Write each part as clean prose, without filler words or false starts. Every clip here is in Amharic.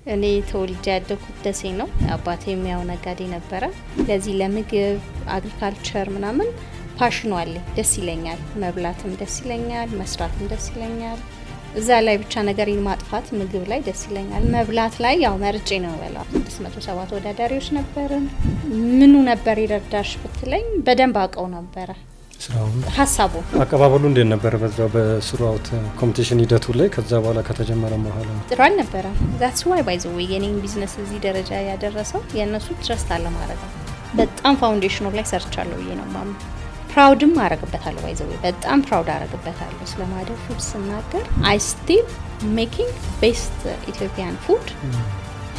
እኔ ተወልጄ ያደኩት ደሴ ነው። አባቴም ያው ነጋዴ ነበረ። ለዚህ ለምግብ አግሪካልቸር ምናምን ፓሽኑ አለኝ። ደስ ይለኛል፣ መብላትም ደስ ይለኛል፣ መስራትም ደስ ይለኛል። እዛ ላይ ብቻ ነገሬን ማጥፋት ምግብ ላይ ደስ ይለኛል። መብላት ላይ ያው መርጬ ነው በላው። 607 ተወዳዳሪዎች ነበርን። ምኑ ነበር ይረዳሽ ብትለኝ በደንብ አውቀው ነበረ ስራውን ሀሳቡ አቀባበሉ እንዴት ነበር? በዛው በስሩአውት ኮምፒቲሽን ሂደቱ ላይ ከዛ በኋላ ከተጀመረ በኋላ ጥሩ አልነበረም። ዛትስ ዋይ ባይ ዘ ዌይ የኔን ቢዝነስ እዚህ ደረጃ ያደረሰው የእነሱ ትረስት አለ ማለት ነው። በጣም ፋውንዴሽኑ ላይ ሰርቻለሁ ብዬ ነው ማም ፕራውድም አረግበታለሁ። ባይ ዘ ዌይ በጣም ፕራውድ አረግበታለሁ። ስለማደር ፉድ ስናገር አይ ስቲል ሜኪንግ ቤስት ኢትዮጵያን ፉድ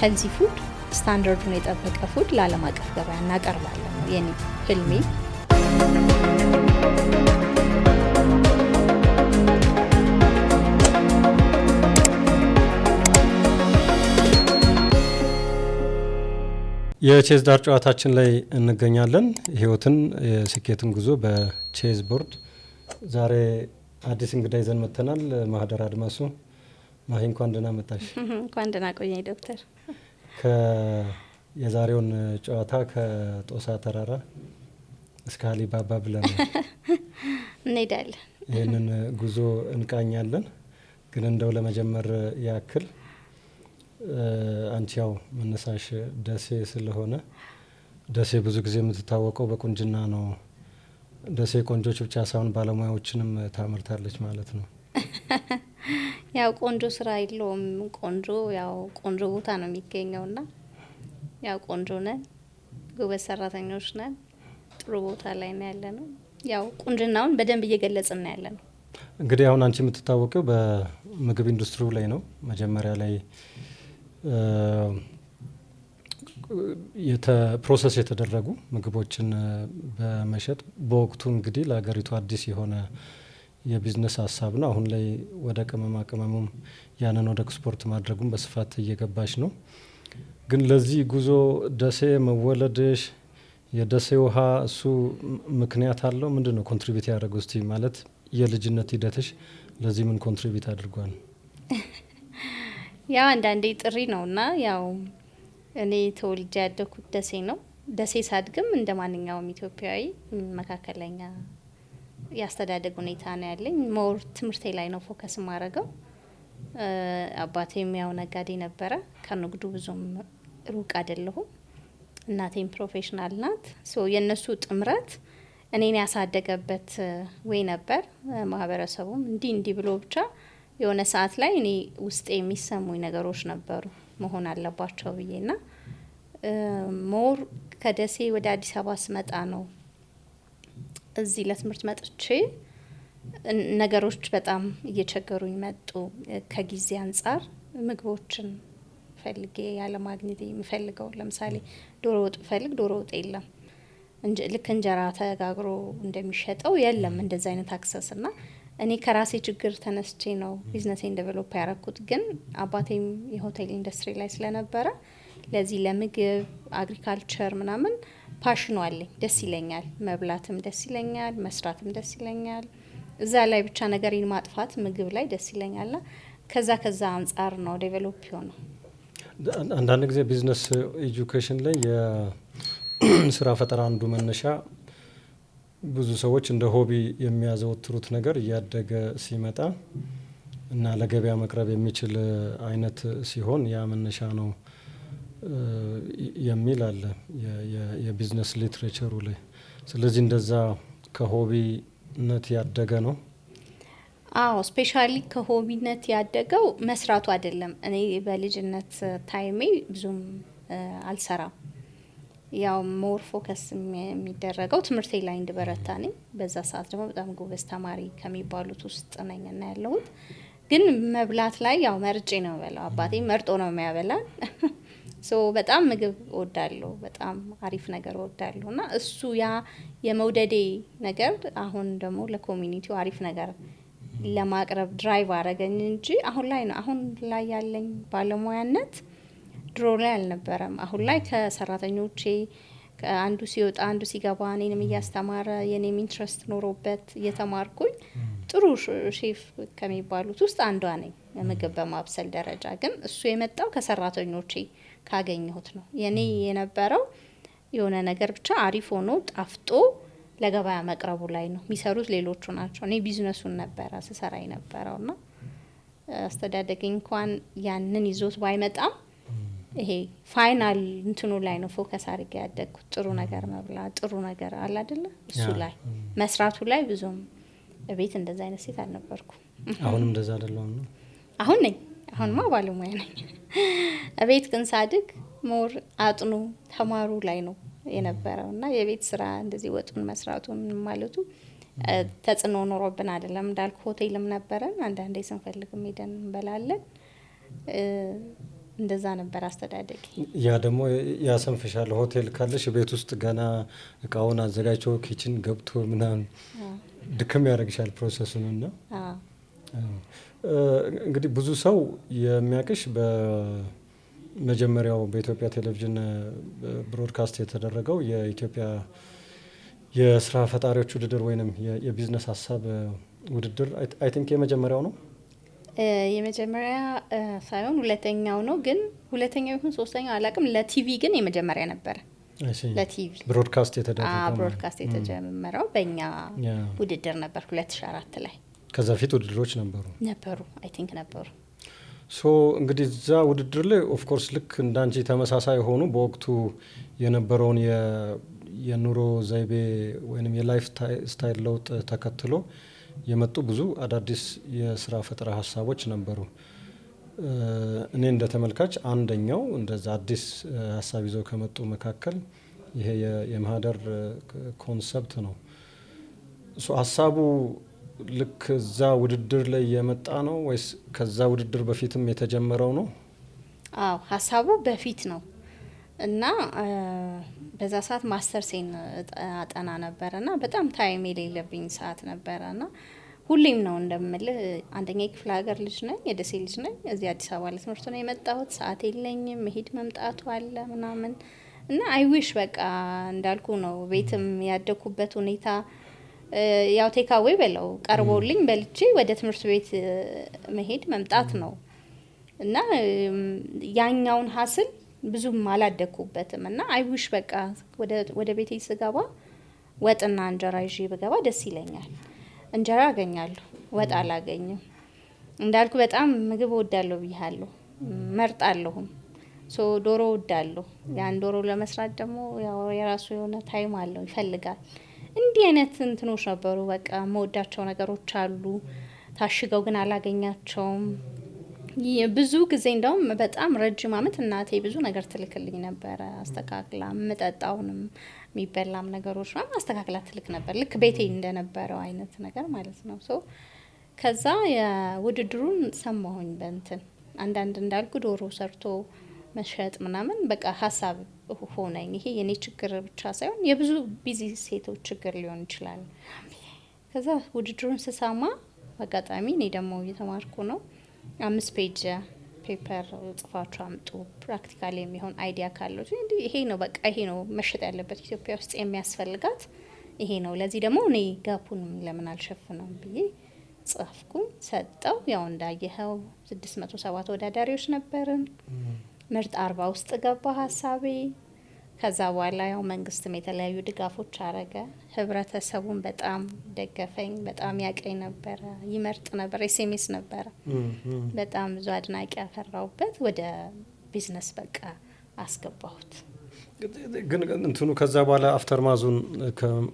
ሄልዚ ፉድ ስታንዳርዱን የጠበቀ ፉድ ለዓለም አቀፍ ገበያ እናቀርባለን ነው የኔ ህልሜ። የቼዝ ዳር ጨዋታችን ላይ እንገኛለን። ህይወትን የስኬትን ጉዞ በቼዝ ቦርድ ዛሬ አዲስ እንግዳ ይዘን መጥተናል። ማህደር አድማሱ ማሂ፣ እንኳን ደህና መጣሽ። እንኳን ደህና ቆየኝ ዶክተር። የዛሬውን ጨዋታ ከጦሳ ተራራ እስከ አሊባባ ብለን እንሄዳለን። ይህንን ጉዞ እንቃኛለን። ግን እንደው ለመጀመር ያክል አንቺ ያው መነሳሽ ደሴ ስለሆነ ደሴ ብዙ ጊዜ የምትታወቀው በቁንጅና ነው። ደሴ ቆንጆች ብቻ ሳይሆን ባለሙያዎችንም ታመርታለች ማለት ነው። ያው ቆንጆ ስራ የለውም። ቆንጆ ቦታ ነው የሚገኘውና ያው ቆንጆ ነን፣ ጎበዝ ሰራተኞች ነን፣ ጥሩ ቦታ ላይ ነው ያለነው። ያው ቁንጅናውን በደንብ እየገለጽን ነው ያለነው። እንግዲህ አሁን አንቺ የምትታወቀው በምግብ ኢንዱስትሪው ላይ ነው። መጀመሪያ ላይ ፕሮሰስ የተደረጉ ምግቦችን በመሸጥ በወቅቱ እንግዲህ ለሀገሪቱ አዲስ የሆነ የቢዝነስ ሀሳብ ነው። አሁን ላይ ወደ ቅመማ ቅመሙም ያንን ወደ ኤክስፖርት ማድረጉም በስፋት እየገባሽ ነው። ግን ለዚህ ጉዞ ደሴ መወለድሽ፣ የደሴ ውሃ እሱ ምክንያት አለው? ምንድን ነው ኮንትሪቢዩት ያደረገው? እስቲ ማለት የልጅነት ሂደትሽ ለዚህ ምን ኮንትሪቢዩት አድርጓል? ያው አንዳንዴ ጥሪ ነውና ያው እኔ ተወልጄ ያደኩት ደሴ ነው። ደሴ ሳድግም እንደ ማንኛውም ኢትዮጵያዊ መካከለኛ ያስተዳደግ ሁኔታ ነው ያለኝ። ሞር ትምህርቴ ላይ ነው ፎከስ ማረገው። አባቴም ያው ነጋዴ ነበረ። ከንግዱ ብዙም ሩቅ አይደለሁም። እናቴም ፕሮፌሽናል ናት። ሶ የነሱ ጥምረት እኔን ያሳደገበት ወይ ነበር። ማህበረሰቡም እንዲህ ብሎ ብቻ የሆነ ሰዓት ላይ እኔ ውስጥ የሚሰሙኝ ነገሮች ነበሩ መሆን አለባቸው ብዬና ሞር ከደሴ ወደ አዲስ አበባ ስመጣ ነው እዚህ ለትምህርት መጥቼ ነገሮች በጣም እየቸገሩኝ መጡ። ከጊዜ አንጻር ምግቦችን ፈልጌ ያለ ማግኘት የምፈልገው ለምሳሌ ዶሮ ወጥ ፈልግ ዶሮ ወጥ የለም። ልክ እንጀራ ተጋግሮ እንደሚሸጠው የለም እንደዛ አይነት አክሰስ እና እኔ ከራሴ ችግር ተነስቼ ነው ቢዝነሴን ዴቨሎፕ ያረኩት። ግን አባቴም የሆቴል ኢንዱስትሪ ላይ ስለነበረ ለዚህ ለምግብ አግሪካልቸር ምናምን ፓሽኑ አለኝ። ደስ ይለኛል፣ መብላትም ደስ ይለኛል፣ መስራትም ደስ ይለኛል። እዛ ላይ ብቻ ነገሬን ማጥፋት ምግብ ላይ ደስ ይለኛልና ከዛ አንጻር ነው ዴቨሎፕ የሆነው። አንዳንድ ጊዜ ቢዝነስ ኤጁኬሽን ላይ የስራ ፈጠራ አንዱ መነሻ ብዙ ሰዎች እንደ ሆቢ የሚያዘወትሩት ነገር እያደገ ሲመጣ እና ለገበያ መቅረብ የሚችል አይነት ሲሆን ያ መነሻ ነው የሚል አለ የቢዝነስ ሊትሬቸሩ ላይ። ስለዚህ እንደዛ ከሆቢነት ያደገ ነው? አዎ፣ ስፔሻሊ ከሆቢነት ያደገው መስራቱ አይደለም። እኔ በልጅነት ታይሜ ብዙም አልሰራም። ያው ሞር ፎከስ የሚደረገው ትምህርቴ ላይ እንድበረታ ነኝ። በዛ ሰዓት ደግሞ በጣም ጎበዝ ተማሪ ከሚባሉት ውስጥ ነኝ እና ያለሁት ግን መብላት ላይ ያው መርጬ ነው በላው። አባቴ መርጦ ነው የሚያበላን። ሶ በጣም ምግብ እወዳለሁ፣ በጣም አሪፍ ነገር እወዳለሁ እና እሱ ያ የመውደዴ ነገር አሁን ደግሞ ለኮሚኒቲው አሪፍ ነገር ለማቅረብ ድራይቭ አረገኝ እንጂ አሁን ላይ ያለኝ ባለሙያነት ድሮ ላይ አልነበረም። አሁን ላይ ከሰራተኞቼ አንዱ ሲወጣ አንዱ ሲገባ እኔንም እያስተማረ የኔም ኢንትረስት ኖሮበት እየተማርኩኝ ጥሩ ሼፍ ከሚባሉት ውስጥ አንዷ ነኝ። ምግብ በማብሰል ደረጃ ግን እሱ የመጣው ከሰራተኞቼ ካገኘሁት ነው። የኔ የነበረው የሆነ ነገር ብቻ አሪፍ ሆኖ ጣፍጦ ለገበያ መቅረቡ ላይ ነው። የሚሰሩት ሌሎቹ ናቸው። እኔ ቢዝነሱን ነበረ ስሰራ የነበረውና አስተዳደገ እንኳን ያንን ይዞት ባይመጣም ይሄ ፋይናል እንትኑ ላይ ነው ፎከስ አድርጌ ያደግኩት። ጥሩ ነገር መብላት ጥሩ ነገር አለ አይደለ እሱ ላይ መስራቱ ላይ ብዙም ቤት እንደዛ አይነት ሴት አልነበርኩም። አሁንም እንደዛ አይደለም ነው? አሁን ነኝ። አሁንማ ባለሙያ ነኝ። ቤት ግን ሳድግ ሞር አጥኑ ተማሩ ላይ ነው የነበረውና የቤት ስራ እንደዚህ ወጡን መስራቱን ማለቱ ተጽዕኖ ኖሮብን አይደለም። እንዳልኩ ሆቴልም ነበረን። አንዳንዴ ስንፈልግም ሄደን እንበላለን። እንደዛ ነበር አስተዳደግ። ያ ደግሞ ያሰንፍሻል። ሆቴል ካለሽ ቤት ውስጥ ገና እቃውን አዘጋጅቶ ኪችን ገብቶ ምናምን ድክም ያደርግሻል ፕሮሰሱንና እንግዲህ ብዙ ሰው የሚያውቅሽ በመጀመሪያው በኢትዮጵያ ቴሌቪዥን ብሮድካስት የተደረገው የኢትዮጵያ የስራ ፈጣሪዎች ውድድር ወይንም የቢዝነስ ሀሳብ ውድድር አይ ቲንክ የመጀመሪያው ነው። የመጀመሪያ ሳይሆን ሁለተኛው ነው። ግን ሁለተኛው ይሁን ሶስተኛው አላቅም። ለቲቪ ግን የመጀመሪያ ነበር። ለቲቪ ብሮድካስት የተደረገው ብሮድካስት የተጀመረው በእኛ ውድድር ነበር 2004 ላይ። ከዛ ፊት ውድድሮች ነበሩ አይ ቲንክ ነበሩ። ሶ እንግዲህ እዛ ውድድር ላይ ኦፍ ኮርስ ልክ እንዳንቺ ተመሳሳይ ሆኑ በወቅቱ የነበረውን የኑሮ ዘይቤ ወይንም የላይፍ ስታይል ለውጥ ተከትሎ የመጡ ብዙ አዳዲስ የስራ ፈጠራ ሀሳቦች ነበሩ። እኔ እንደ ተመልካች አንደኛው እንደዛ አዲስ ሀሳብ ይዘው ከመጡ መካከል ይሄ የማህደር ኮንሰፕት ነው። ሀሳቡ ልክ እዛ ውድድር ላይ የመጣ ነው ወይስ ከዛ ውድድር በፊትም የተጀመረው ነው? አዎ ሀሳቡ በፊት ነው እና በዛ ሰዓት ማስተርሴን አጠና ነበርና በጣም ታይም የሌለብኝ ሰዓት ነበርና ሁሌም ነው እንደምልህ አንደኛ የክፍለ ሀገር ልጅ ነኝ፣ የደሴ ልጅ ነኝ። እዚህ አዲስ አበባ ለትምህርት ነው የመጣሁት። ሰዓት የለኝም፣ መሄድ መምጣቱ አለ ምናምን እና አይዊሽ በቃ እንዳልኩ ነው ቤትም ያደኩበት ሁኔታ ያው ቴካዌ በለው ቀርቦልኝ በልቼ ወደ ትምህርት ቤት መሄድ መምጣት ነው እና ያኛውን ሀስል ብዙም አላደኩበትም እና አይዊሽ በቃ ወደ ቤቴ ስገባ ወጥና እንጀራ ይዤ በገባ ደስ ይለኛል። እንጀራ አገኛለሁ፣ ወጥ አላገኝም። እንዳልኩ በጣም ምግብ ወዳለሁ ብያለሁ፣ መርጣለሁም። ዶሮ ወዳለሁ። ያን ዶሮ ለመስራት ደግሞ ያው የራሱ የሆነ ታይም አለው ይፈልጋል። እንዲህ አይነት እንትኖች ነበሩ። በቃ መወዳቸው ነገሮች አሉ፣ ታሽገው ግን አላገኛቸውም። ብዙ ጊዜ እንደውም በጣም ረጅም አመት እናቴ ብዙ ነገር ትልክልኝ ነበረ አስተካክላ፣ መጠጣውንም የሚበላም ነገሮች ማለት አስተካክላ ትልክ ነበር። ልክ ቤቴ እንደነበረው አይነት ነገር ማለት ነው። ከዛ የውድድሩን ሰማሁኝ በእንትን አንዳንድ እንዳልኩ ዶሮ ሰርቶ መሸጥ ምናምን በቃ ሀሳብ ሆነኝ። ይሄ የኔ ችግር ብቻ ሳይሆን የብዙ ቢዚ ሴቶች ችግር ሊሆን ይችላል። ከዛ ውድድሩን ስሰማ አጋጣሚ እኔ ደግሞ እየተማርኩ ነው 5 ፔጅ ፔፐር ጽፋችሁ አምጡ ፕራክቲካሊ የሚሆን አይዲያ ካለው ይሄ ነው በቃ ይሄ ነው መሸጥ ያለበት ኢትዮጵያ ውስጥ የሚያስፈልጋት ይሄ ነው። ለዚህ ደግሞ እኔ ጋፑንም ለምን አልሸፍነው ብዬ ጻፍኩኝ፣ ሰጠው። ያው እንዳየኸው 607 ተወዳዳሪዎች ነበርን። ምርጥ 40 ውስጥ ገባ ሀሳቤ። ከዛ በኋላ ያው መንግስትም የተለያዩ ድጋፎች አረገ። ህብረተሰቡን በጣም ደገፈኝ። በጣም ያቀኝ ነበረ፣ ይመርጥ ነበር፣ ኤስኤምኤስ ነበረ። በጣም ብዙ አድናቂ ያፈራውበት ወደ ቢዝነስ በቃ አስገባሁት። ግን እንትኑ ከዛ በኋላ አፍተር ማዙን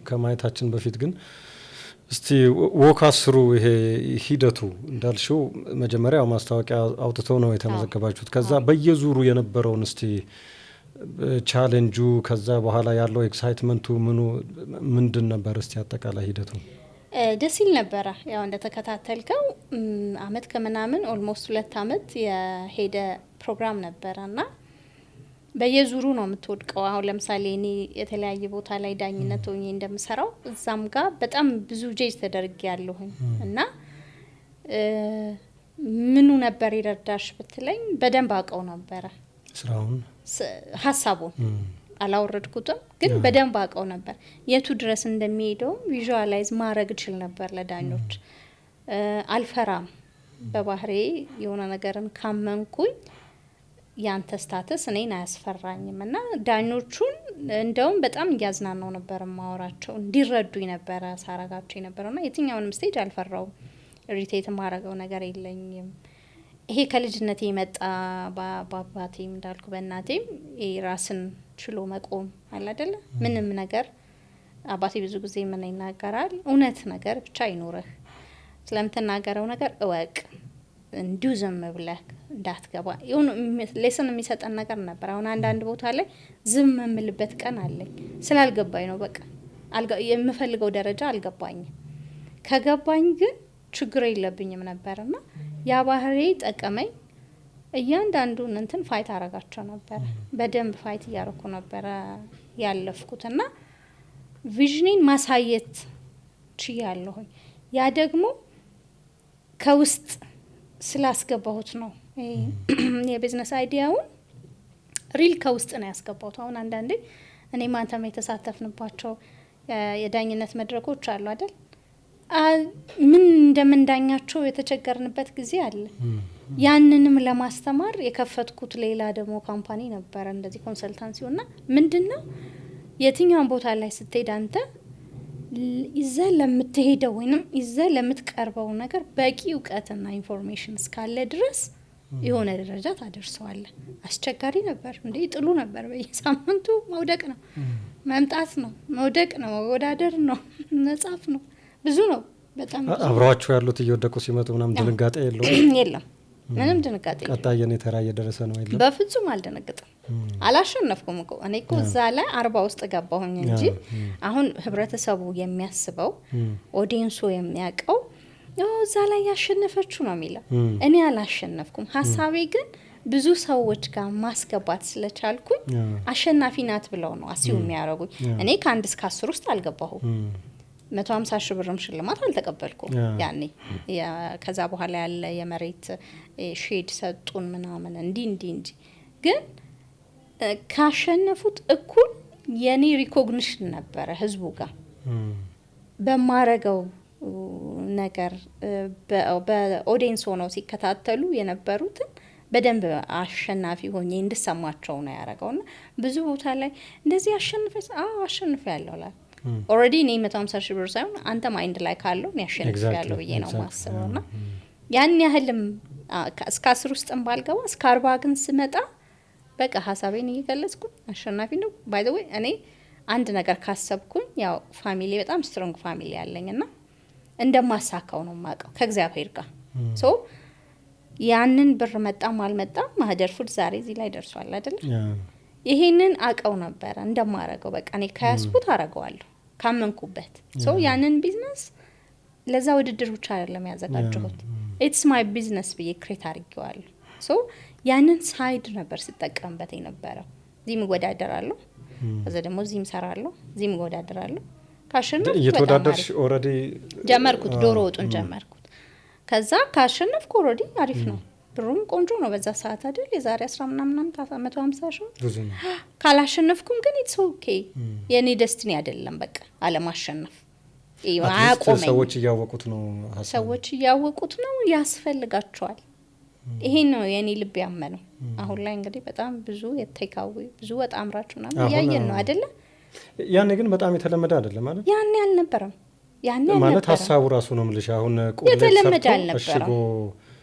ከማየታችን በፊት ግን እስቲ ወካስሩ ይሄ ሂደቱ እንዳልሽው መጀመሪያ ማስታወቂያ አውጥተው ነው የተመዘገባችሁት። ከዛ በየዙሩ የነበረውን እስቲ ቻሌንጁ ከዛ በኋላ ያለው ኤክሳይትመንቱ ምንድን ነበር? እስቲ አጠቃላይ ሂደቱ ደስ ይል ነበረ። ያው እንደተከታተልከው አመት ከምናምን ኦልሞስት 2 አመት የሄደ ፕሮግራም ነበረና በየዙሩ ነው የምትወድቀው። አሁን ለምሳሌ እኔ የተለያየ ቦታ ላይ ዳኝነት ሆኜ እንደምሰራው እዛም ጋር በጣም ብዙ ጄጅ ተደርጌያለሁኝ እና ምኑ ነበር ይረዳሽ ብትለኝ በደንብ አውቀው ነበረ ስራውን ሀሳቡን አላወረድኩትም፣ ግን በደንብ አውቀው ነበር። የቱ ድረስ እንደሚሄደው ቪዥዋላይዝ ማድረግ እችል ነበር ለዳኞች። አልፈራም በባህሬ የሆነ ነገርን ካመንኩኝ ያንተ ስታተስ እኔን አያስፈራኝም እና ዳኞቹን እንደውም በጣም እያዝናናው ነበር ማወራቸው እንዲረዱኝ ነበር ሳረጋቸው የነበረውና የትኛውንም ስቴጅ አልፈራውም። ሪቴት ማረገው ነገር የለኝም። ይሄ ከልጅነቴ የመጣ በአባቴም እንዳልኩ በእናቴም ራስን ችሎ መቆም አለ አይደለ? ምንም ነገር አባቴ ብዙ ጊዜ ምን ይናገራል? እውነት ነገር ብቻ አይኖርህ፣ ስለምትናገረው ነገር እወቅ፣ እንዲሁ ዝም ብለህ እንዳትገባ። ይሁን ሌሰን የሚሰጠን ነገር ነበር። አሁን አንዳንድ ቦታ ላይ ዝም የምልበት ቀን አለኝ ስላልገባኝ ነው። በቃ የምፈልገው ደረጃ አልገባኝም። ከገባኝ ግን ችግር የለብኝም ነበርና ያ ባህሪ ጠቀመኝ። እያንዳንዱን እንትን ፋይት አረጋቸው ነበር። በደንብ ፋይት እያረኩ ነበር ያለፍኩትና ቪዥኔን ማሳየት ችያለሁኝ። ያ ደግሞ ከውስጥ ስላስገባሁት ነው። የቢዝነስ አይዲያውን ሪል ከውስጥ ነው ያስገባሁት። አሁን አንዳንዴ እኔ ማንተም የተሳተፍንባቸው የዳኝነት መድረኮች አሉ አይደል? ምን እንደምንዳኛቸው የተቸገርንበት ጊዜ አለ። ያንንም ለማስተማር የከፈትኩት ሌላ ደግሞ ካምፓኒ ነበረ እንደዚህ ኮንሰልታንሲውና ምንድነው የትኛውን ቦታ ላይ ስትሄድ አንተ ይዘ ለምትሄደው ወይንም ይዘ ለምትቀርበው ነገር በቂ እውቀትና ኢንፎርሜሽን እስካለ ድረስ የሆነ ደረጃ ታደርሰዋለህ። አስቸጋሪ ነበር እንዴ! ጥሉ ነበር። በየሳምንቱ መውደቅ ነው፣ መምጣት ነው፣ መውደቅ ነው፣ መወዳደር ነው፣ መጻፍ ነው፣ ብዙ ነው። በጣም አብረዋቸው ያሉት እየወደቁ ሲመጡ ምናምን ድንጋጤ የለም? ምንም ድንጋጤ የለም። ቀጣይ የኔ ተራ እየደረሰ ነው አይደል? በፍጹም አልደነግጥም። አላሸነፍኩም እኮ እኔ እኮ እዛ ላይ 40 ውስጥ ገባሁኝ እንጂ አሁን ህብረተሰቡ የሚያስበው ኦዲየንሱ የሚያውቀው እዛ ላይ ያሸነፈችው ነው የሚለው። እኔ አላሸነፍኩም። ሀሳቤ ግን ብዙ ሰዎች ጋር ማስገባት ስለቻልኩኝ አሸናፊ ናት ብለው ነው አሲው የሚያረጉኝ። እኔ ከ1 እስከ 10 ውስጥ አልገባሁም። 150 ሺህ ብርም ሽልማት አልተቀበልኩም ያኔ። ከዛ በኋላ ያለ የመሬት ሼድ ሰጡን ምናምን እንዲ ግን ካሸነፉት እኩል የኔ ሪኮግኒሽን ነበረ ህዝቡ ጋር በማረገው ነገር። በኦዲየንስ ሆነው ሲከታተሉ የነበሩትን በደንብ አሸናፊ ሆኜ እንድሰማቸው ነው ያረገውና ብዙ ቦታ ላይ እንደዚህ አሸንፈ ያለው ላይ ኦሬዲ እኔ 150 ሺህ ብር ሳይሆን አንተ ማይንድ ላይ ካለው ነው ያሸንፍ ያለው ብዬ ነው ማስበውና ያን ያህልም እስከ 10 ውስጥም ባልገባ እስከ 40 ግን ስመጣ በቃ ሀሳቤን እየገለጽኩ አሸናፊ ነው። ባይ ዘ ዌይ እኔ አንድ ነገር ካሰብኩኝ ያው ፋሚሊ በጣም ስትሮንግ ፋሚሊ ያለኝና እንደማሳካው ነው ማቀው ከእግዚአብሔር ጋር ሶ ያንን ብር መጣም አልመጣም ማህደር ፉድ ዛሬ እዚህ ላይ ደርሷል አይደል? ይሄንን አቀው ነበር እንደማረገው በቃ እኔ ካያስኩት አረጋዋለሁ ካመንኩበት። ሶ ያንን ቢዝነስ ለዛ ውድድር ብቻ አይደለም ያዘጋጀሁት፣ ኢትስ ማይ ቢዝነስ ብዬ ክሬት አድርጌዋለሁ። ሶ ያንን ሳይድ ነበር ስጠቀምበት የነበረው። እዚህም እወዳደራለሁ፣ ከዛ ደግሞ እዚህም ሰራለሁ፣ እዚህም እወዳደራለሁ። ካሸነፍኩ እየተወዳደርሽ ኦልሬዲ ጀመርኩት፣ ዶሮ ወጡን ጀመርኩት። ከዛ ካሸነፍኩ ኦልሬዲ አሪፍ ነው፣ ብሩም ቆንጆ ነው በዛ ሰዓት አይደል? የዛሬ 10 ምናምን 150 ሺህ ብዙ ነው። ካላሸነፍኩም ግን ኢትስ ኦኬ፣ የኔ ደስቲኒ አይደለም በቃ አለማሸነፍ። አያቆመኝ። ሰዎች እያወቁት ነው፣ ሰዎች እያወቁት ነው፣ ያስፈልጋቸዋል። ይሄ ነው የኔ ልብ ያመነው። አሁን ላይ እንግዲህ በጣም ብዙ የቴካዊ ብዙ ወጥ አምራች ምናምን ያየን ነው አይደለ? ያኔ ግን በጣም የተለመደ አይደለም ማለት ያኔ አልነበረም። ያኔ ማለት ሀሳቡ ራሱ ነው ምልሽ። አሁን የተለመደ አልነበረም።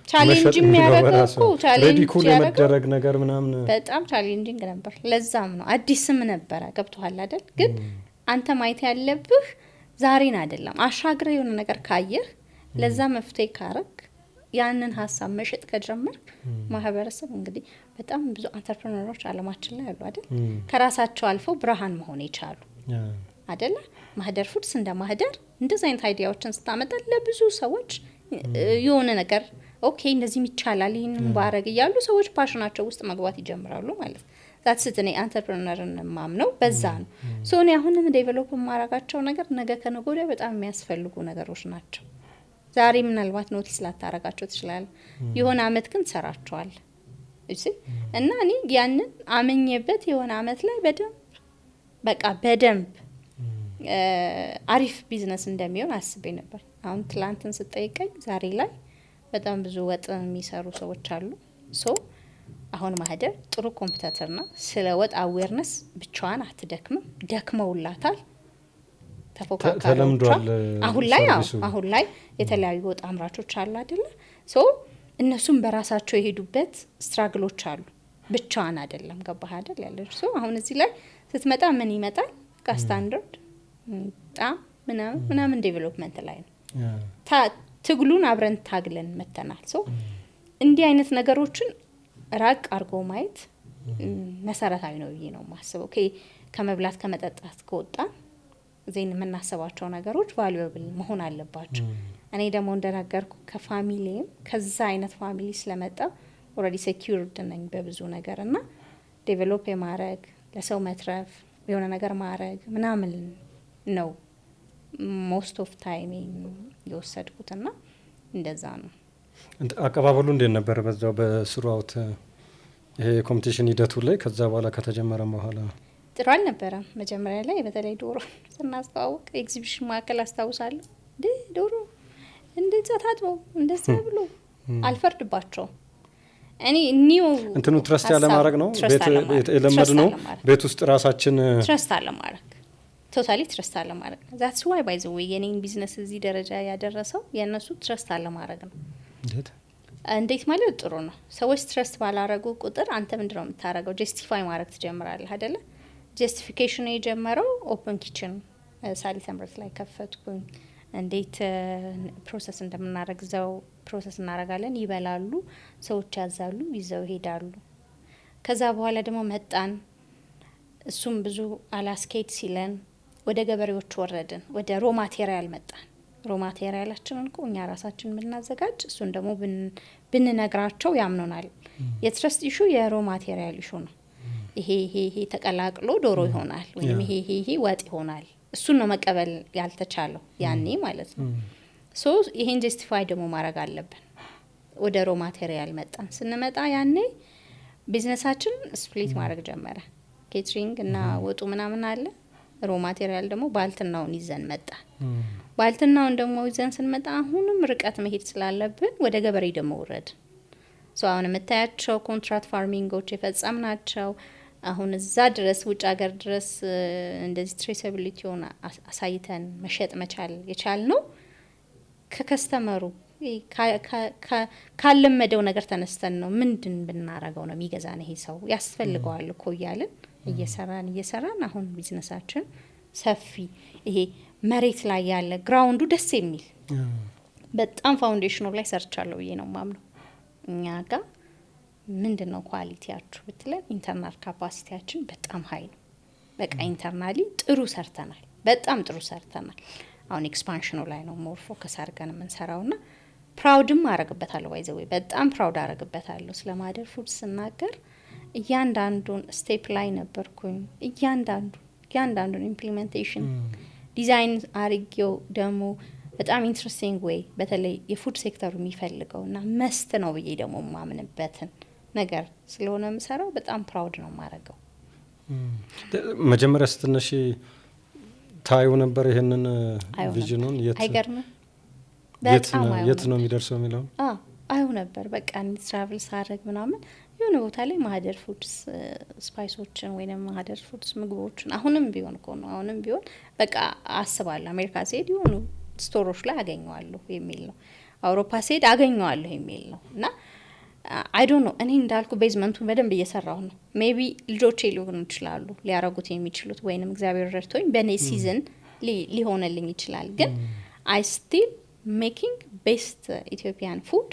ቻሌንጅ የሚያደርገው እኮ ቻሌንጅ የመደረግ ነገር ምናምን በጣም ቻሌንጂንግ ነበር። ለዛም ነው አዲስም ነበረ። ገብቶሃል አይደል? ግን አንተ ማየት ያለብህ ዛሬን አይደለም፣ አሻግረ የሆነ ነገር ካየህ ለዛ መፍትሄ ካረክ ያንን ሀሳብ መሸጥ ከጀመርክ ማህበረሰብ እንግዲህ በጣም ብዙ አንተርፕረነሮች አለማችን ላይ አሉ አይደል? ከራሳቸው አልፈው ብርሃን መሆን ይቻሉ አይደል? ማህደር ፉድስ እንደ ማህደር እንደዚህ አይነት አይዲያዎችን ስታመጣ ለብዙ ሰዎች የሆነ ነገር ኦኬ እንደዚህ ይቻላል ይሄንን ባረግ ይያሉ ሰዎች ፓሽናቸው ውስጥ መግባት ይጀምራሉ ማለት ነው። ዛት ስትኔ አንተርፕረነርን ማምነው በዛ ነው። ሶ እኔ አሁንም ዴቨሎፕ ማራጋቸው ነገር ነገ ከነገ ወዲያ በጣም የሚያስፈልጉ ነገሮች ናቸው። ዛሬ ምናልባት ኖቲስ ላታረጋቸው ትችላለህ፣ የሆነ አመት ግን ትሰራቸዋል እሺ። እና እኔ ያንን አመኘበት የሆነ አመት ላይ በደንብ በቃ በደንብ አሪፍ ቢዝነስ እንደሚሆን አስቤ ነበር። አሁን ትላንትን ስጠይቀኝ ዛሬ ላይ በጣም ብዙ ወጥ የሚሰሩ ሰዎች አሉ። ሶ አሁን ማህደር ጥሩ ኮምፒውተር ነው። ስለ ወጥ አዌርነስ ብቻዋን አትደክምም፣ ደክመውላታል ተፎካካሪዎቿ። አሁን ላይ የተለያዩ ወጥ አምራቾች አሉ አይደለ? ሶ እነሱም በራሳቸው የሄዱበት ስትራግሎች አሉ። ብቻዋን አይደለም፣ ገባህ አይደል ያለች። ሶ አሁን እዚህ ላይ ስትመጣ ምን ይመጣል? ከስታንዳርድ ምናምን ዴቨሎፕመንት ላይ ነው። ትግሉን አብረን ታግለን መተናል። ሶ እንዲህ አይነት ነገሮችን ራቅ አርጎ ማየት መሰረታዊ ነው ብዬ ነው የማስበው። ከመብላት ከመጠጣት ከወጣን ዜን የምናስባቸው ነገሮች ቫሉዌብል መሆን አለባቸው። እኔ ደግሞ እንደነገርኩ ከፋሚሊም ከዛ አይነት ፋሚሊ ስለመጣ ኦልሬዲ ሴኩርድ ነኝ በብዙ ነገር እና ዴቨሎፕ የማድረግ ለሰው መትረፍ የሆነ ነገር ማድረግ ምናምን ነው ሞስት ኦፍ ታይም የወሰድኩትና እንደዛ ነው። አቀባበሉ እንዴት ነበር በዛው በስሩአውት ይሄ የኮምፒቲሽን ሂደቱ ላይ ከዛ በኋላ ከተጀመረም በኋላ? ጥሩ አልነበረም። መጀመሪያ ላይ በተለይ ዶሮ ስናስተዋውቅ ኤግዚቢሽን ማዕከል አስታውሳለሁ። ዶሮ እንደዛ ታጥቦ እንደዛ ብሎ አልፈርድባቸውም። እኔ ኒው እንትኑ ትረስት ያለ ማድረግ ነው የለመድ ነው ቤት ውስጥ ራሳችን ትረስት አለ ማድረግ ቶታሊ ትረስት አለ ማድረግ ነው። ዛትስ ዋይ ባይ ዘ ዌይ የኔን ቢዝነስ እዚህ ደረጃ ያደረሰው የነሱ ትረስት አለ ማድረግ ነው። እንዴት ማለት ጥሩ ነው። ሰዎች ትረስት ባላረጉ ቁጥር አንተ ምንድነው የምታረገው? ጀስቲፋይ ማድረግ ትጀምራለህ አይደለ? ጀስቲፊኬሽን የጀመረው ኦፕን ኪችን ሳሊ ተምረት ላይ ከፈትኩኝ። እንዴት ፕሮሰስ እንደምናረግ ዘው ፕሮሰስ እናረጋለን። ይበላሉ፣ ሰዎች ያዛሉ፣ ይዘው ይሄዳሉ። ከዛ በኋላ ደግሞ መጣን። እሱም ብዙ አላስኬድ ሲለን ወደ ገበሬዎች ወረድን። ወደ ሮ ማቴሪያል መጣን። ሮ ማቴሪያላችንን እኮ እኛ ራሳችን ብናዘጋጅ እሱን ደግሞ ብንነግራቸው ያምኑናል። የትረስት ኢሹ የሮ ማቴሪያል ኢሹ ነው። ይሄ ተቀላቅሎ ዶሮ ይሆናል ወይም ይሄ ወጥ ይሆናል። እሱን ነው መቀበል ያልተቻለው ያኔ ማለት ነው። ሶ ይሄን ጀስቲፋይ ደግሞ ማድረግ አለብን። ወደ ሮ ማቴሪያል መጣን። ስንመጣ ያኔ ቢዝነሳችን ስፕሊት ማድረግ ጀመረ። ኬትሪንግ እና ወጡ ምናምን አለ። ሮ ማቴሪያል ደግሞ ባልትናውን ይዘን መጣ። ባልትናውን ደግሞ ይዘን ስንመጣ አሁንም ርቀት መሄድ ስላለብን ወደ ገበሬ ደግሞ ወረድ። ሶ አሁን የምታያቸው ኮንትራክት ፋርሚንጎች የፈጸምናቸው አሁን እዛ ድረስ ውጭ ሀገር ድረስ እንደዚህ ትሬሳቢሊቲውን አሳይተን መሸጥ መቻል የቻልነው ከከስተመሩ ካለመደው ነገር ተነስተን ነው። ምንድን ብናረገው ነው የሚገዛን ይሄ ሰው ያስፈልገዋል እኮ እያልን እየሰራን አሁን ቢዝነሳችን ሰፊ ይሄ መሬት ላይ ያለ ግራውንዱ ደስ የሚል በጣም ፋውንዴሽኑ ላይ ሰርቻለሁ ብዬ ነው ማምነው። እኛ ጋር ምንድነው ኳሊቲያችሁ ብትለን ኢንተርናል ካፓሲቲያችን በጣም ሀይ ነው። በቃ ኢንተርናሊ ጥሩ ሰርተናል፣ በጣም ጥሩ ሰርተናል። አሁን ኤክስፓንሽኑ ላይ ነው ሞር ፎከስ አድርገን የምንሰራውና ፕራውድም አረግበታለሁ። ባይ ዘ ዌይ በጣም ፕራውድ አረግበታለሁ። ስለማደር ፉድ ስናገር እያንዳንዱን ስቴፕ ላይ ነበርኩኝ። እያንዳንዱን ኢምፕሊሜንቴሽን ዲዛይን አርጌው ደግሞ በጣም ኢንትረስቲንግ ዌይ በተለይ የፉድ ሴክተሩ የሚፈልገውና መስት ነው ብዬ ደግሞ ማምንበትን ነገር ስለሆነ የምሰራው በጣም ፕራውድ ነው ማረገው። መጀመሪያ ስትነሺ ታዩ ነበር ይሄንን ቪዥኑን? አይገርምም? የት ነው የሚደርሰው የሚለው አዩ ነበር። በቃ ትራቭል ሳረግ ምናምን የሆነ ቦታ ላይ ማህደር ፉድስ ስፓይሶችን ወይንም ማህደር ፉድስ ምግቦችን አሁንም ቢሆን በቃ አስባለሁ። አሜሪካ ሲሄድ የሆኑ ስቶሮች ላይ አገኘዋለሁ የሚል ነው። አውሮፓ ሲሄድ አገኘዋለሁ የሚል ነው። እና አይ ዶንት ኖ እኔ እንዳልኩ ቤዝመንቱን በደንብ እየሰራሁ ነው። ሜቢ ልጆቼ ሊሆኑ ይችላሉ ሊያረጉት የሚችሉት ወይንም እግዚአብሔር ረድቶኝ በኔ ሲዝን ሊሆንልኝ ይችላል። ግን አይ ስቲል ሜኪንግ ቤስት ኢትዮጵያን ፉድ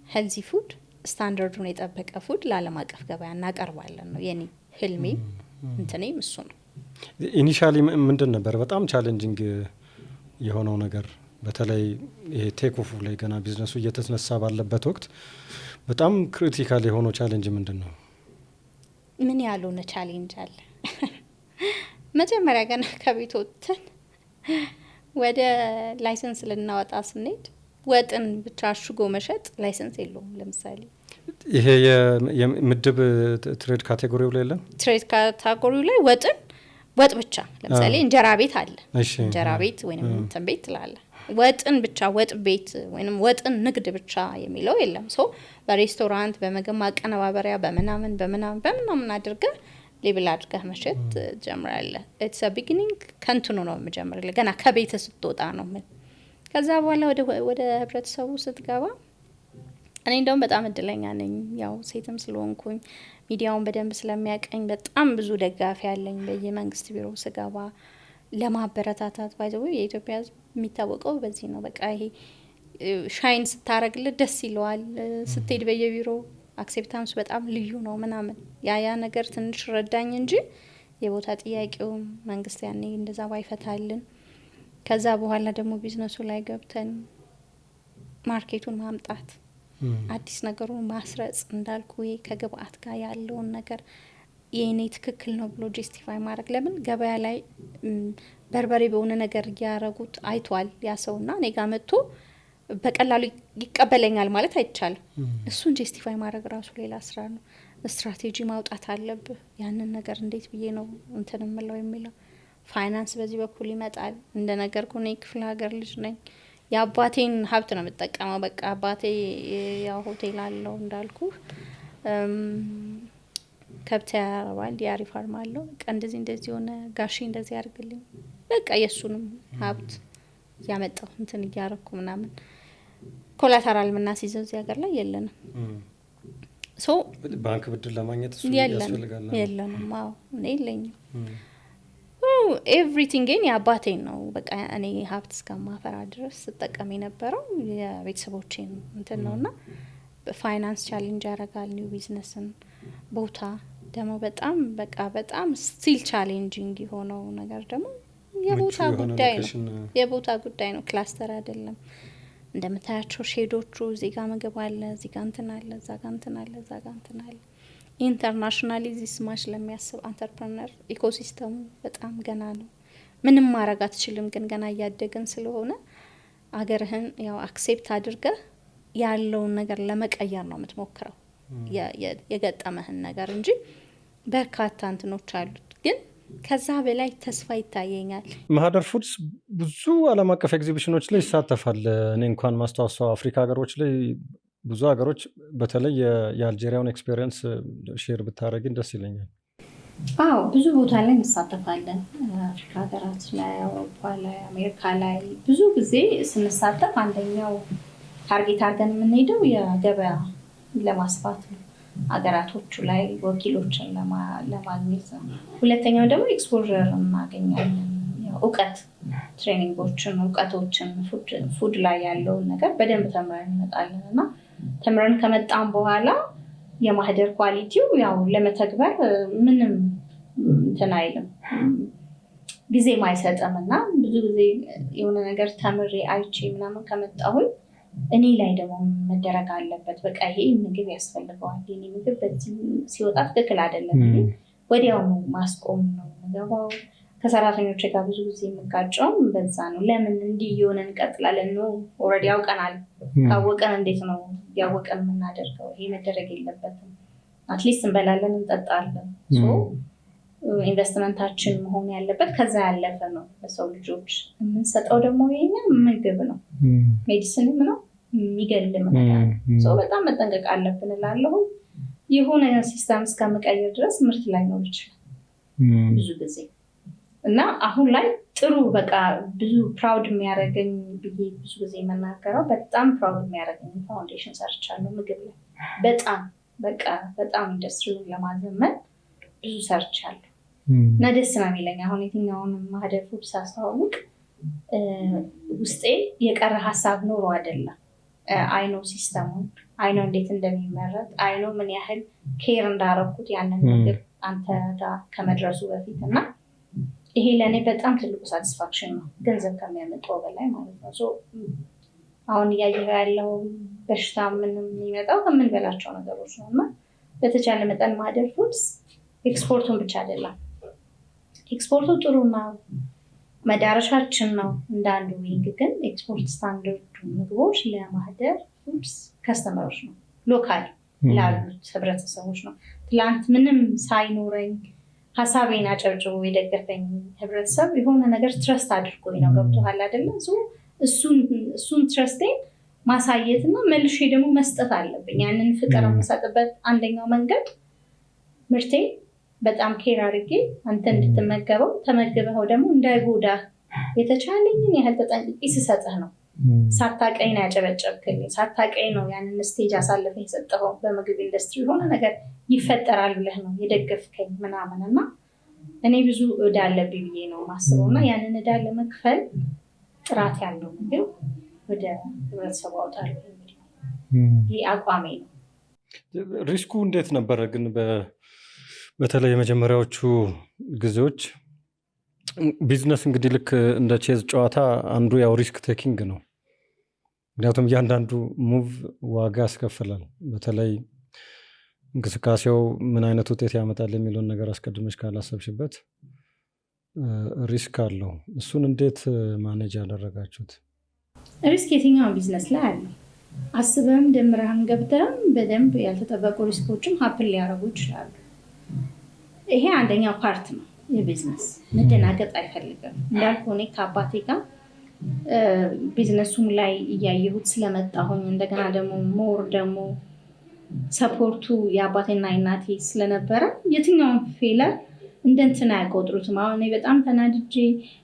ሄልዚ ፉድ ስታንዳርዱን የጠበቀ ፉድ ለዓለም አቀፍ ገበያ እናቀርባለን ነው የኔ ህልሜ። እንትኔም እሱ ነው። ኢኒሻሊ ምንድን ነበር በጣም ቻሌንጂንግ የሆነው ነገር? በተለይ ይሄ ቴክ ኦፍ ላይ ገና ቢዝነሱ እየተነሳ ባለበት ወቅት በጣም ክሪቲካል የሆነው ቻሌንጅ ምንድን ነው? ምን ያልሆነ ቻሌንጅ አለ? መጀመሪያ ገና ከቤት ወጥተን ወደ ላይሰንስ ልናወጣ ስንሄድ ወጥን ብቻ አሽጎ መሸጥ ላይሰንስ የለውም። ለምሳሌ ይሄ የምድብ ትሬድ ካቴጎሪው ላይ የለም። ትሬድ ካቴጎሪው ላይ ወጥ ብቻ ለምሳሌ እንጀራ ቤት አለ። እንጀራ ቤት ወይንም እንትን ቤት ትላለ። ወጥን ብቻ ወጥ ቤት ወይንም ወጥን ንግድ ብቻ የሚለው የለም። ሶ በሬስቶራንት በምግብ ማቀነባበሪያ በምናምን አድርገህ ሌብል አድርገህ መሸጥ ጀምራለህ። ኢትስ አ ቢጊኒንግ ከንቱኑ ነው የምጀምርልህ ገና ከቤት ስትወጣ ነው። ከዛ በኋላ ወደ ህብረተሰቡ ስትገባ እኔ እንደውም በጣም እድለኛ ነኝ። ያው ሴትም ስለሆንኩኝ ሚዲያውን በደንብ ስለሚያቀኝ በጣም ብዙ ደጋፊ ያለኝ በየመንግስት ቢሮ ስገባ ለማበረታታት ባይዘው የኢትዮጵያ ህዝብ የሚታወቀው በዚህ ነው። በቃ ይሄ ሻይን ስታረግልህ ደስ ይለዋል። ስትሄድ በየቢሮ አክሴፕታንስ በጣም ልዩ ነው ምናምን ያ ነገር ትንሽ ረዳኝ እንጂ የቦታ ጥያቄው መንግስት ያኔ እንደዛ ባይፈታልን። ከዛ በኋላ ደግሞ ቢዝነሱ ላይ ገብተን ማርኬቱን ማምጣት አዲስ ነገሩን ማስረጽ እንዳልኩ ከግብአት ጋር ያለውን ነገር የኔ ትክክል ነው ብሎ ጀስቲፋይ ማድረግ ለምን ገበያ ላይ በርበሬ በሆነ ነገር ያረጉት አይቷል ያ ሰውና እኔ ጋር መጥቶ በቀላሉ ይቀበለኛል ማለት አይቻልም። እሱን ጀስቲፋይ ማድረግ ራሱ ሌላ ስራ ነው። ስትራቴጂ ማውጣት አለብህ። ያንን ነገር እንዴት ብዬ ነው እንትን እምለው የሚለው ፋይናንስ በዚህ በኩል ይመጣል። እንደ ነገርኩ እኔ ክፍለ ሀገር ልጅ ነኝ። የአባቴን ሀብት ነው የምጠቀመው። በቃ አባቴ ያው ሆቴል አለው እንዳልኩ ከብት ያረባል፣ ዲያሪ ፋርም አለው። በቃ እንደዚህ ሆነ ጋሺ እንደዚህ ያርግልኝ በቃ የሱንም ሀብት ያመጣው እንትን እያረኩ ምናምን ኮላተራል ምናስይዘው እዚህ ሀገር ላይ የለንም። ሶ ባንክ ብድር ለማግኘት እሱ ያስፈልጋል። የለንም። አዎ እኔ የለኝም። ኤቭሪቲንግ የአባቴን ነው። በቃ እኔ ሀብት እስከማፈራ ድረስ ስጠቀም የነበረው የቤተሰቦቼን እንትን ነውና ፋይናንስ ቻሌንጅ ያደርጋል። ኒው ቢዝነስን ቦታ ደግሞ በጣም ስቲል ቻሌንጂንግ የሆነው ነገር ደግሞ የቦታ ጉዳይ ነው። ክላስተር አይደለም እንደምታያቸው ሼዶቹ እዚህ ጋር ምግብ አለ፣ እዚህ ጋር እንትን አለ፣ እዛ ጋር እንትን አለ፣ እዛ ጋር እንትን አለ። ኢንተርናሽናሊ ዚስ ማች ለሚያስብ አንተርፕረነር ኢኮሲስተሙ በጣም ገና ነው። ምንም ማድረግ አትችልም። ግን ገና እያደግን ስለሆነ አገርህን ያው አክሴፕት አድርገህ ያለውን ነገር ለመቀየር ነው የምትሞክረው የገጠመህን ነገር እንጂ በርካታ እንትኖች አሉት። ግን ከዛ በላይ ተስፋ ይታየኛል። ማህደር ፉድስ ብዙ ዓለም አቀፍ ኤግዚቢሽኖች ላይ ይሳተፋል። እኔ እንኳን ማስተዋወሰው አፍሪካ ሀገሮች ላይ ብዙ ሀገሮች በተለይ የአልጄሪያውን ኤክስፔሪየንስ ሼር ብታደረግን ደስ ይለኛል። አዎ ብዙ ቦታ ላይ እንሳተፋለን። አፍሪካ ሀገራት ላይ፣ አውሮፓ ላይ፣ አሜሪካ ላይ ብዙ ጊዜ ስንሳተፍ አንደኛው ታርጌት አድርገን የምንሄደው የገበያ ለማስፋት ነው። ሀገራቶቹ ላይ ወኪሎችን ለማግኘት ነው። ሁለተኛው ደግሞ ኤክስፖዠር እናገኛለን። እውቀት እውቀቶችን ፉድ ላይ ያለውን ነገር በደንብ ተምረን እንመጣለን እና ተምረን ከመጣን በኋላ የማህደር ኳሊቲው ያው ለመተግበር ምንም እንትን አይልም፣ ጊዜም አይሰጥም እና ብዙ ጊዜ የሆነ ነገር ተምሬ አይቼ ምናምን ከመጣሁኝ እኔ ላይ ደግሞ መደረግ አለበት። በቃ ይሄ ምግብ ያስፈልገዋል፣ ይሄ ምግብ በዚህ ሲወጣ ትክክል አይደለም፣ ወዲያው ማስቆም ነው የምገባው። ከሰራተኞች ጋር ብዙ ጊዜ የምጋጨው በዛ ነው። ለምን እንዲህ እየሆነ እንቀጥላለን ነው? ኦልሬዲ ያውቀናል። ካወቀን እንዴት ነው ያወቀን የምናደርገው? ይሄ መደረግ የለበትም። አትሊስት እንበላለን፣ እንጠጣለን። ኢንቨስትመንታችን መሆን ያለበት ከዛ ያለፈ ነው። ለሰው ልጆች የምንሰጠው ደግሞ የኛ ምግብ ነው፣ ሜዲሲንም ነው፣ የሚገልም ነገር ነው። በጣም መጠንቀቅ አለብን እላለሁ። የሆነ ሲስተም እስከምቀይር ድረስ ምርት ላይ ነው ይችላል ብዙ ጊዜ እና አሁን ላይ ጥሩ በቃ ብዙ ፕራውድ የሚያደርገኝ ብዬ ብዙ ጊዜ የምናገረው በጣም ፕራውድ የሚያደርገኝ ፋውንዴሽን ሰርቻለሁ ምግብ ላይ በጣም ኢንዱስትሪውን ለማዘመን ብዙ ሰርቻለሁ እና ደስ ነው የሚለኝ። አሁን የትኛውንም ማህደር ፉድ ሳስተዋውቅ ውስጤ የቀረ ሀሳብ ኖሮ አይደለም። አይኖ ሲስተሙን አይኖ እንዴት እንደሚመረት አይኖ ምን ያህል ኬር እንዳረኩት ያንን ምግብ አንተ ጋር ከመድረሱ በፊት እና ይሄ ለእኔ በጣም ትልቁ ሳቲስፋክሽን ነው፣ ገንዘብ ከሚያመጣው በላይ ማለት ነው። አሁን እያየሁ ያለው በሽታ ምንም የሚመጣው ከምንበላቸው ነገሮች ነው እና በተቻለ መጠን ማህደር ፉድስ ኤክስፖርቱን ብቻ አይደለም፣ ኤክስፖርቱ ጥሩ ነው መዳረሻችን ነው እንዳንዱ ዊንግ፣ ግን ኤክስፖርት ስታንዳርዱ ምግቦች ለማህደር ፉድስ ከስተመሮች ነው፣ ሎካል ላሉት ህብረተሰቦች ነው። ትላንት ምንም ሳይኖረኝ ሀሳቤን አጨብጭቦ የደገፈኝ ህብረተሰብ የሆነ ነገር ትረስት አድርጎኝ ነው። ገብቶሃል አይደለም? እሱን ትረስቴን ማሳየትና መልሼ ደግሞ መስጠት አለብኝ። ያንን ፍቅር የምሰጥበት አንደኛው መንገድ ምርቴ በጣም ኬር አድርጌ አንተ እንድትመገበው ተመግበው ደግሞ እንዳይጎዳ የተቻለኝን ያህል ተጠንቅቄ ስሰጥህ ነው። ሳታቀኝ ነው ያጨበጨብክልኝ፣ ሳታቀኝ ነው ያንን ስቴጅ አሳልፈኝ የሰጠኸው። በምግብ ኢንዱስትሪ የሆነ ነገር ይፈጠራል ብለህ ነው የደገፍከኝ ምናምን እና እኔ ብዙ እዳ አለብኝ ብዬ ነው ማስበው እና ያንን እዳ ለመክፈል ጥራት ያለው ምግብ ወደ ህብረተሰቡ አውጣለሁ የሚል ይህ አቋሜ ነው። ሪስኩ እንዴት ነበረ ግን? በተለይ የመጀመሪያዎቹ ጊዜዎች ቢዝነስ እንግዲህ ልክ እንደ ቼዝ ጨዋታ አንዱ ያው ሪስክ ቴኪንግ ነው። ምክንያቱም እያንዳንዱ ሙቭ ዋጋ ያስከፍላል። በተለይ እንቅስቃሴው ምን አይነት ውጤት ያመጣል የሚለውን ነገር አስቀድመሽ ካላሰብሽበት ሪስክ አለው። እሱን እንዴት ማኔጅ ያደረጋችሁት? ሪስክ የትኛውን ቢዝነስ ላይ አለ። አስበህም ደምረህም ገብተህም በደንብ ያልተጠበቁ ሪስኮችም ሀፕን ሊያደርጉ ይችላሉ። ይሄ አንደኛው ፓርት ነው የቢዝነስ። መደናገጥ አይፈልግም። እንዳልኩ እኔ ከአባቴ ጋር ቢዝነሱም ላይ እያየሁት ስለመጣሁኝ እንደገና ደግሞ ሞር ደግሞ ሰፖርቱ የአባቴና የእናቴ ስለነበረ የትኛውን ፌለር እንደ እንትን አይቆጥሩትም። አሁን እኔ በጣም ተናድጄ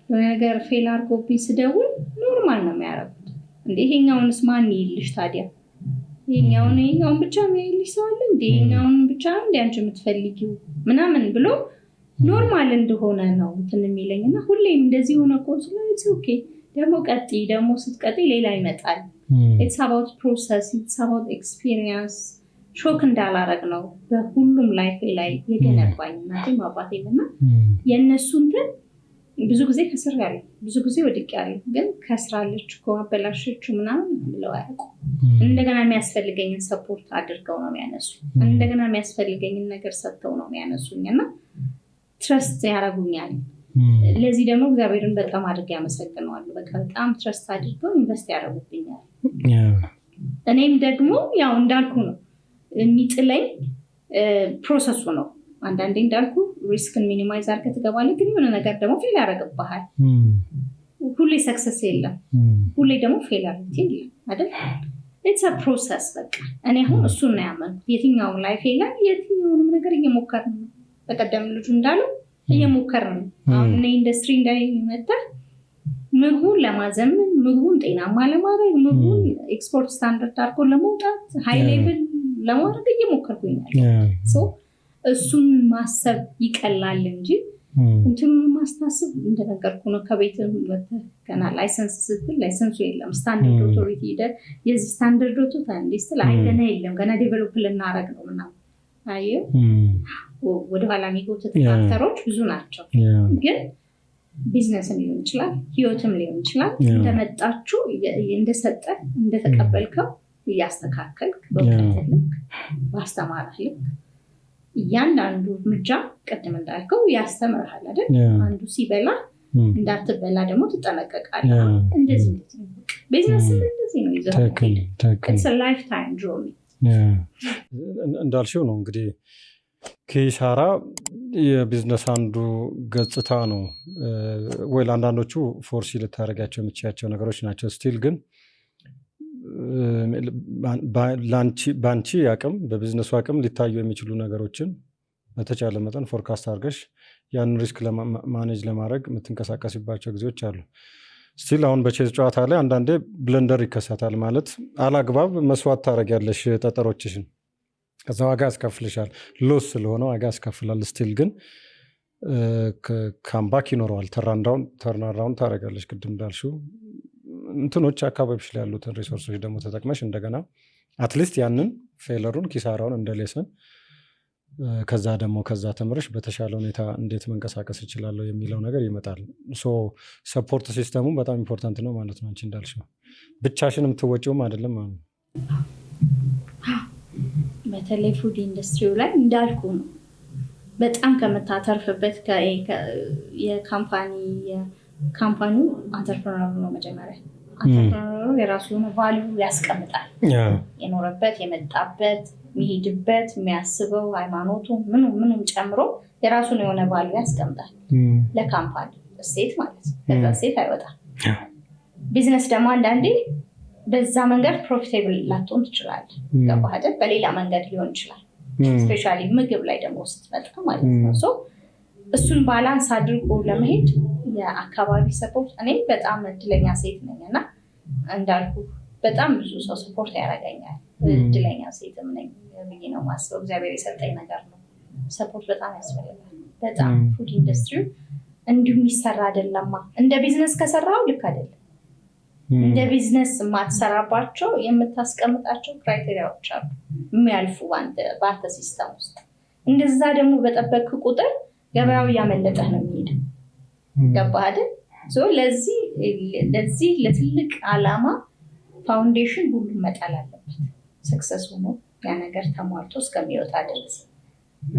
የሆነ ነገር ፌል አድርጎብኝ ስደውል ኖርማል ነው የሚያደርጉት። እንዴ ይሄኛውንስ ማን ይልሽ ታዲያ? ይሄኛውን ብቻ የሚያይልሽ ሰው አለ እንዴ? ይሄኛውን ብቻ እንደ አንቺ የምትፈልጊው ምናምን ብሎ ኖርማል እንደሆነ ነው እንትን የሚለኝ እና ሁሌም እንደዚህ ሆነ እኮ ስለዚህ ኦኬ ደግሞ ቀጥይ፣ ደግሞ ስትቀጥይ ሌላ ይመጣል። ኢትስ አባውት ፕሮሰስ፣ ኢትስ አባውት ኤክስፒሪየንስ። ሾክ እንዳላረግ ነው በሁሉም ላይፍ ላይ የገነባኝ እናቴም አባቴም እና የእነሱ እንትን ብዙ ጊዜ ከስሬያለሁ፣ ብዙ ጊዜ ወድቄያለሁ። ግን ከስራለች እኮ አበላሸችው ምናምን ብለው አያውቁም። እንደገና የሚያስፈልገኝን ሰፖርት አድርገው ነው የሚያነሱ። እንደገና የሚያስፈልገኝን ነገር ሰጥተው ነው የሚያነሱኝ እና ትረስት ያደርጉኛል። ለዚህ ደግሞ እግዚአብሔርን በጣም አድርጌ ያመሰግነዋለሁ። በቃ በጣም ትረስት አድርገው ኢንቨስት ያደርጉብኛል። እኔም ደግሞ ያው እንዳልኩ ነው የሚጥለኝ ፕሮሰሱ ነው። አንዳንዴ እንዳልኩ ሪስክን ሚኒማይዝ አድርገህ ትገባለህ፣ ግን የሆነ ነገር ደግሞ ፌል ያደርግብሃል። ሁሌ ሰክሰስ የለም፣ ሁሌ ደግሞ ፌላሪቲ የለም አይደል? ኢትስ አ ፕሮሰስ። በቃ እኔ አሁን እሱን ነው ያመንኩት። የትኛውን ላይፍ ላይ የትኛውንም ነገር እየሞከርን ነው። በቀደም ልጁ እንዳለው እየሞከርን ነው። አሁን እኔ ኢንዱስትሪ እንዳይመጣ ምግቡን ለማዘመን፣ ምግቡን ጤናማ ለማድረግ፣ ምግቡን ኤክስፖርት ስታንዳርድ አድርጎ ለመውጣት ሃይ ሌቭል ለማድረግ እየሞከርኩኝ ያለው እሱን ማሰብ ይቀላል እንጂ እንትኑን ማስታስብ እንደነገርኩ ነው። ከቤት ገና ላይሰንስ ስትል ላይሰንሱ የለም። ስታንዳርድ ኦቶሪቲ ሄደህ የዚህ ስታንዳርድ ኦቶሪቲ እንዲስትል ገና የለም፣ ገና ዴቨሎፕ ልናደርግ ነው ምናምን። አየሁ ወደኋላ የሚጎትት ፋክተሮች ብዙ ናቸው። ግን ቢዝነስም ሊሆን ይችላል፣ ህይወትም ሊሆን ይችላል። እንደመጣችሁ እንደሰጠ እንደተቀበልከው እያስተካከልክ በእውቀትህ ልክ ባስተማረህ ልክ እያንዳንዱ እርምጃ ቅድም እንዳልከው ያስተምርሃል አይደል? አንዱ ሲበላ እንዳትበላ ደግሞ ትጠነቀቃለህ። እንደዚህ ቢዝነስ እንደዚህ ነው ይዘው it's a lifetime journey። እንዳልሽው ነው እንግዲህ ኪሳራ የቢዝነስ አንዱ ገጽታ ነው ወይ? ለአንዳንዶቹ ፎርሲ ልታደርጋቸው የምትችያቸው ነገሮች ናቸው። ስቲል ግን በአንቺ አቅም በቢዝነሱ አቅም ሊታዩ የሚችሉ ነገሮችን በተቻለ መጠን ፎርካስት አድርገሽ ያንን ሪስክ ማኔጅ ለማድረግ የምትንቀሳቀስባቸው ጊዜዎች አሉ። ስቲል አሁን በቼዝ ጨዋታ ላይ አንዳንዴ ብለንደር ይከሰታል። ማለት አላግባብ መስዋዕት ታደርጊያለሽ ጠጠሮችሽን፣ ከዛ ዋጋ ያስከፍልሻል። ሎስ ስለሆነ ዋጋ ያስከፍላል። ስቲል ግን ካምባክ ይኖረዋል። ተርናራውን ታደርጊያለሽ። ቅድም እንዳልሽው እንትኖች አካባቢሽ ላይ ያሉትን ሪሶርሶች ደግሞ ተጠቅመሽ እንደገና አትሊስት ያንን ፌለሩን ኪሳራውን እንደ ሌሰን ከዛ ደግሞ ከዛ ተምረሽ በተሻለ ሁኔታ እንዴት መንቀሳቀስ ይችላለሁ የሚለው ነገር ይመጣል። ሶ ሰፖርት ሲስተሙ በጣም ኢምፖርታንት ነው ማለት ነው። አንቺ እንዳልሽው ብቻሽን የምትወጪውም አይደለም ማለት ነው። በተለይ ፉድ ኢንዱስትሪው ላይ እንዳልኩ ነው በጣም ከምታተርፍበት የካምፓኒው አንተርፕረነሩ ነው መጀመሪያ። አንተርፕረነሩ የራሱ የሆነ ቫልዩ ያስቀምጣል። የኖረበት የመጣበት የሚሄድበት የሚያስበው ሃይማኖቱ ምኑም ጨምሮ የራሱን የሆነ ቫልዩ ያስቀምጣል ለካምፓኒ እሴት ማለት ነው። ከዛ እሴት አይወጣም። ቢዝነስ ደግሞ አንዳንዴ በዛ መንገድ ፕሮፊቴብል ላትሆን ትችላለህ። ገባህ አይደል? በሌላ መንገድ ሊሆን ይችላል። ስፔሻሊ ምግብ ላይ ደግሞ ስትመጣ ማለት ነው። ሶ እሱን ባላንስ አድርጎ ለመሄድ የአካባቢ ሰፖርት፣ እኔ በጣም እድለኛ ሴት ነኝ እና እንዳልኩ በጣም ብዙ ሰው ሰፖርት ያደርገኛል። እድለኛ ሴትም ነኝ ብዬ ነው የማስበው። እግዚአብሔር የሰጠኝ ነገር ነው። ሰፖርት በጣም ያስፈልጋል። በጣም ፉድ ኢንዱስትሪው እንዲሁ የሚሰራ አይደለማ። እንደ ቢዝነስ ከሰራው ልክ አይደለም። እንደ ቢዝነስ የማትሰራባቸው የምታስቀምጣቸው ክራይቴሪያዎች አሉ የሚያልፉ በአንተ ሲስተም ውስጥ። እንደዛ ደግሞ በጠበቅ ቁጥር ገበያው እያመለጠህ ነው የሚሄደው። ገባህ አይደል? ለዚህ ለትልቅ ዓላማ ፋውንዴሽን ሁሉም መጣል አለበት። ሰክሰስ ሆኖ ያ ነገር ተሟልቶ እስከሚወጣ ድረስ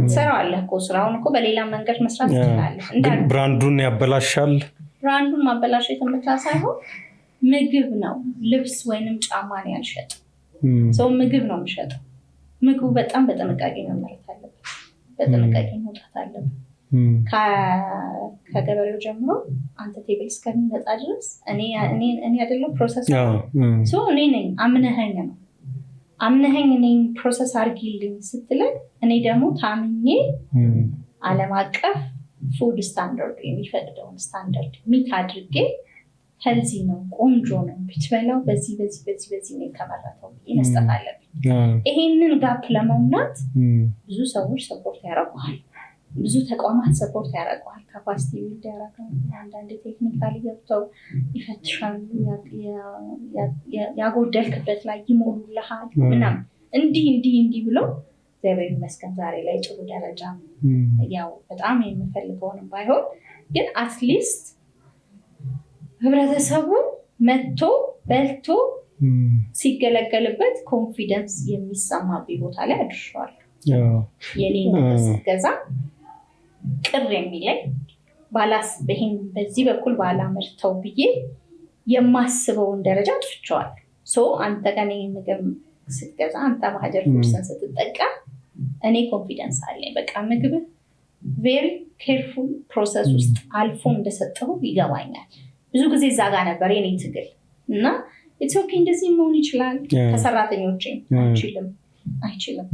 ትሰራዋለህ እኮ። ስራውን እኮ በሌላ መንገድ መስራት ትችላለህ። ብራንዱን ያበላሻል። ብራንዱን ማበላሸት ብቻ ሳይሆን ምግብ ነው፣ ልብስ ወይንም ጫማ ነው ያልሸጠው ሰው። ምግብ ነው የሚሸጠው። ምግቡ በጣም በጥንቃቄ መመረት አለበት፣ በጥንቃቄ መውጣት አለበት። ከገበሬው ጀምሮ አንተ ቴብል እስከሚመጣ ድረስ እኔ አይደለም ፕሮሰስ እኔ ነኝ። አምነኸኝ እኔን ፕሮሰስ አድርጊልኝ ስትለኝ እኔ ደግሞ ታምኜ ዓለም አቀፍ ፉድ ስታንዳርድ የሚፈቅደውን ስታንዳርድ ሚት አድርጌ ሄልዚ ነው፣ ቆንጆ ነው፣ ብትበላው በዚህ ነው የተመረተው መስጠት አለብኝ። ይሄንን ጋፕ ለመሙላት ብዙ ሰዎች ሰፖርት ያደርጉሃል። ብዙ ተቋማት ሰፖርት ያደርጉሃል። ካፓሲቲ ቢልድ ያደርጋሉ። አንዳንድ ቴክኒካሊ ገብተው ይፈትሻሉ። ያጎደልክበት ላይ ይሞሉልሃል ምናምን እንዲህ ብሎ እግዚአብሔር ይመስገን ዛሬ ላይ ጥሩ ደረጃ ያው በጣም የምፈልገውንም ባይሆን ግን አትሊስት ህብረተሰቡ መጥቶ በልቶ ሲገለገልበት ኮንፊደንስ የሚሰማበት ቦታ ላይ አድርሻለሁ። የኔ ገዛ ቅር የሚለኝ ባላስ በዚህ በኩል ባላመርተው ብዬ የማስበውን ደረጃ አጥፍቼዋለሁ። አንተ ጋር ምግብ ስትገዛ፣ አንተ ማህደር ፉድስን ስትጠቀም እኔ ኮንፊደንስ አለኝ። በቃ ምግብ ቬሪ ኬርፉል ፕሮሰስ ውስጥ አልፎ እንደሰጠው ይገባኛል። ብዙ ጊዜ እዛ ጋር ነበር የኔ ትግል እና ኢትስ ኦኬ እንደዚህ መሆን ይችላል። ከሰራተኞቼ አይችልም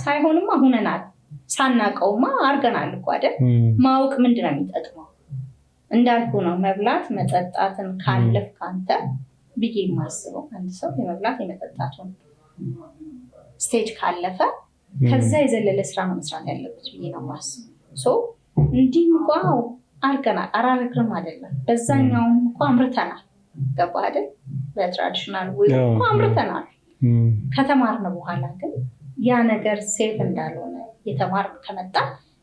ሳይሆንማ ሁነናል። ሳናቀውማ አርገናል እኮ አይደል? ማወቅ ምንድነው የሚጠቅመው? እንዳልኩ ነው መብላት መጠጣትን ካለፍ ካንተ ብዬ የማስበው አንድ ሰው የመብላት የመጠጣቱን ስቴጅ ካለፈ ከዛ የዘለለ ስራ ነው መስራት ያለበት ብዬ ነው የማስበው። እንዲህ እንኳን አርገናል አራረክርም አይደለም። በዛኛውም እንኳን አምርተናል። ገባህ አይደል? በትራዲሽናል ወይ እንኳን አምርተናል። ከተማርን በኋላ ግን ያ ነገር ሴፍ እንዳልሆነ የተማርን ከመጣ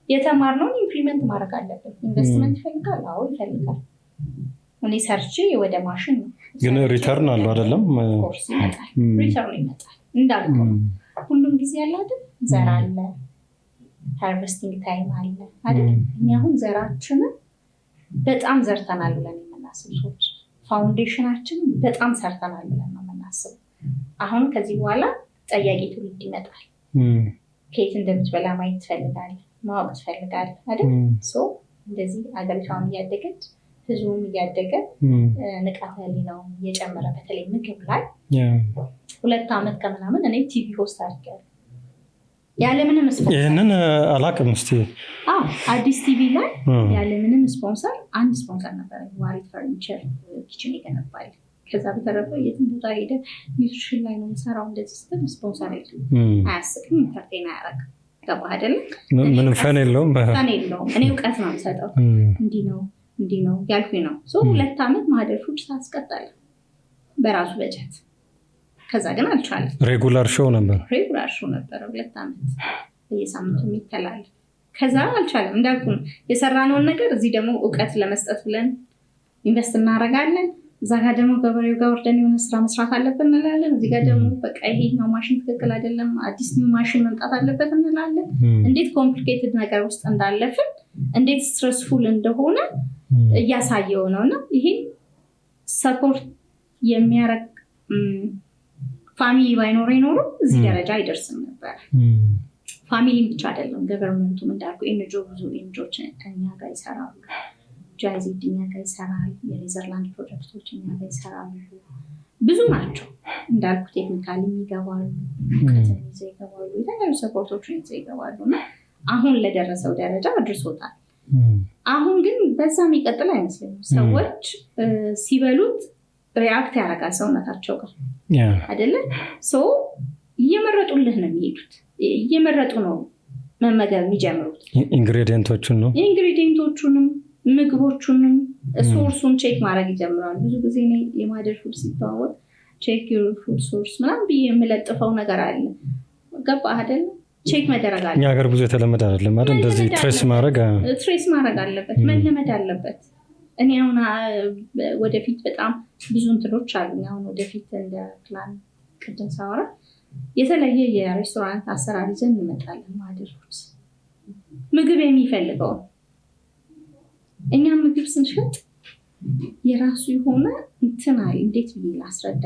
የተማርነውን ኢምፕሊመንት ማድረግ አለብን። ኢንቨስትመንት ይፈልጋል። አዎ ይፈልጋል። እኔ ሰርቼ ወደ ማሽን ነው ግን ሪተርን አለው አይደለም? ኮርስ ይመጣል፣ ሪተርን ይመጣል። እንዳልከው ሁሉም ጊዜ አለ አይደል? ዘር አለ፣ ሃርቨስቲንግ ታይም አለ አይደል? እኛ አሁን ዘራችንን በጣም ዘርተናል ብለን የምናስብ ሰዎች ፋውንዴሽናችን በጣም ሰርተናል ብለን ነው የምናስበው። አሁን ከዚህ በኋላ ጠያቂ ትውልድ ይመጣል። ከየት እንደምትበላ ማየት ትፈልጋለህ፣ ማወቅ ትፈልጋለህ አይደል? እንደዚህ አገሪቷን እያደገች ህዝቡም እያደገ ንቃተ ህሊናውም እየጨመረ በተለይ ምግብ ላይ 2 ዓመት ከምናምን እኔ ቲቪ ሆስት አድርጌያለሁ ያለምንም ስፖንሰር። ይህንን አላውቅም። እስኪ አዲስ ቲቪ ላይ ያለምንም ስፖንሰር አንድ ስፖንሰር ነበረ፣ ዋሪት ፈርኒቸር ኪችን ይገነባል። ከዛ በተረፈ የትም ቦታ ሄደ ኒውትሪሽን ላይ ነው የምሰራው እንደዚህ ስትል ስፖንሰር የለም፣ አያስቅም፣ ኢንተርቴን አያደርግም። ገባህ አይደለም? ምንም ፈን የለውም። እኔ እውቀት ነው የምሰጠው። እንዲህ ነው ያልኩኝ ነው። 2 ዓመት ማህደር ፉድ ሳስቀጠለ በራሱ በጀት። ከዛ ግን አልቻለም። ሬጉላር ሾው ነበር 2 ዓመት በየሳምንቱ የሚተላለፍ። ከዛ አልቻለም። እንዳልኩ የሰራነውን ነገር እዚህ ደግሞ እውቀት ለመስጠት ብለን ኢንቨስት እናደርጋለን። እዛ ጋር ደግሞ ገበሬው ጋር ወርደን የሆነ ስራ መስራት አለብን እንላለን። እዚህ ጋር ደግሞ በቃ ይሄኛው ማሽን ትክክል አይደለም፣ አዲስ ኒው ማሽን መምጣት አለበት እንላለን። እንዴት ኮምፕሊኬትድ ነገር ውስጥ እንዳለፍን፣ እንዴት ስትረስፉል እንደሆነ እያሳየው ነው። እና ይሄ ሰፖርት የሚያረግ ፋሚሊ ባይኖር ይኖሩ እዚህ ደረጃ አይደርስም ነበር። ፋሚሊም ብቻ አይደለም ገቨርንመንቱም እንዳልኩ ኤንጂኦ ብዙ ኤንጂኦዎች እኛ ጋር ይሰራሉ። ጃይዚድ እኛ ጋር ይሰራል። የኔዘርላንድ ፕሮጀክቶች እኛ ጋር ይሰራሉ። ብዙ ናቸው እንዳልኩ ቴክኒካሊ ይገባሉ፣ ከተን ይዘው ይገባሉ፣ የተለያዩ ሰፖርቶችን ይዘው ይገባሉ እና አሁን ለደረሰው ደረጃ አድርሶታል። አሁን ግን በዛ የሚቀጥል አይመስለኝም። ሰዎች ሲበሉት ሪአክት ያደርጋል ሰውነታቸው ጋር አይደለ? እየመረጡልህ ነው የሚሄዱት፣ እየመረጡ ነው መመገብ የሚጀምሩት። ኢንግሪዲየንቶቹንም ምግቦቹንም ሶርሱን ቼክ ማድረግ ይጀምራሉ። ብዙ ጊዜ የማደር ፉድ ሲተዋወቅ ቼክ ዩር ፉድ ሶርስ ምናምን ብዬ የምለጥፈው ነገር አለ። ገባህ አይደለ? ቼክ መደረግ አለ። እኛ ሀገር ብዙ የተለመደ አይደለም አይደል? እንደዚህ ትሬስ ማድረግ አለበት፣ መለመድ አለበት። እኔ አሁን ወደፊት በጣም ብዙ እንትኖች አሉ። አሁን ወደፊት እንደ ፕላን ቅድም ሳወራ የተለየ የሬስቶራንት አሰራር ይዘን እንመጣለን። ማደር ፉድ ምግብ የሚፈልገው እኛ ምግብ ስንሸጥ የራሱ የሆነ እንትን አለ። እንዴት ብዬ ላስረዳ?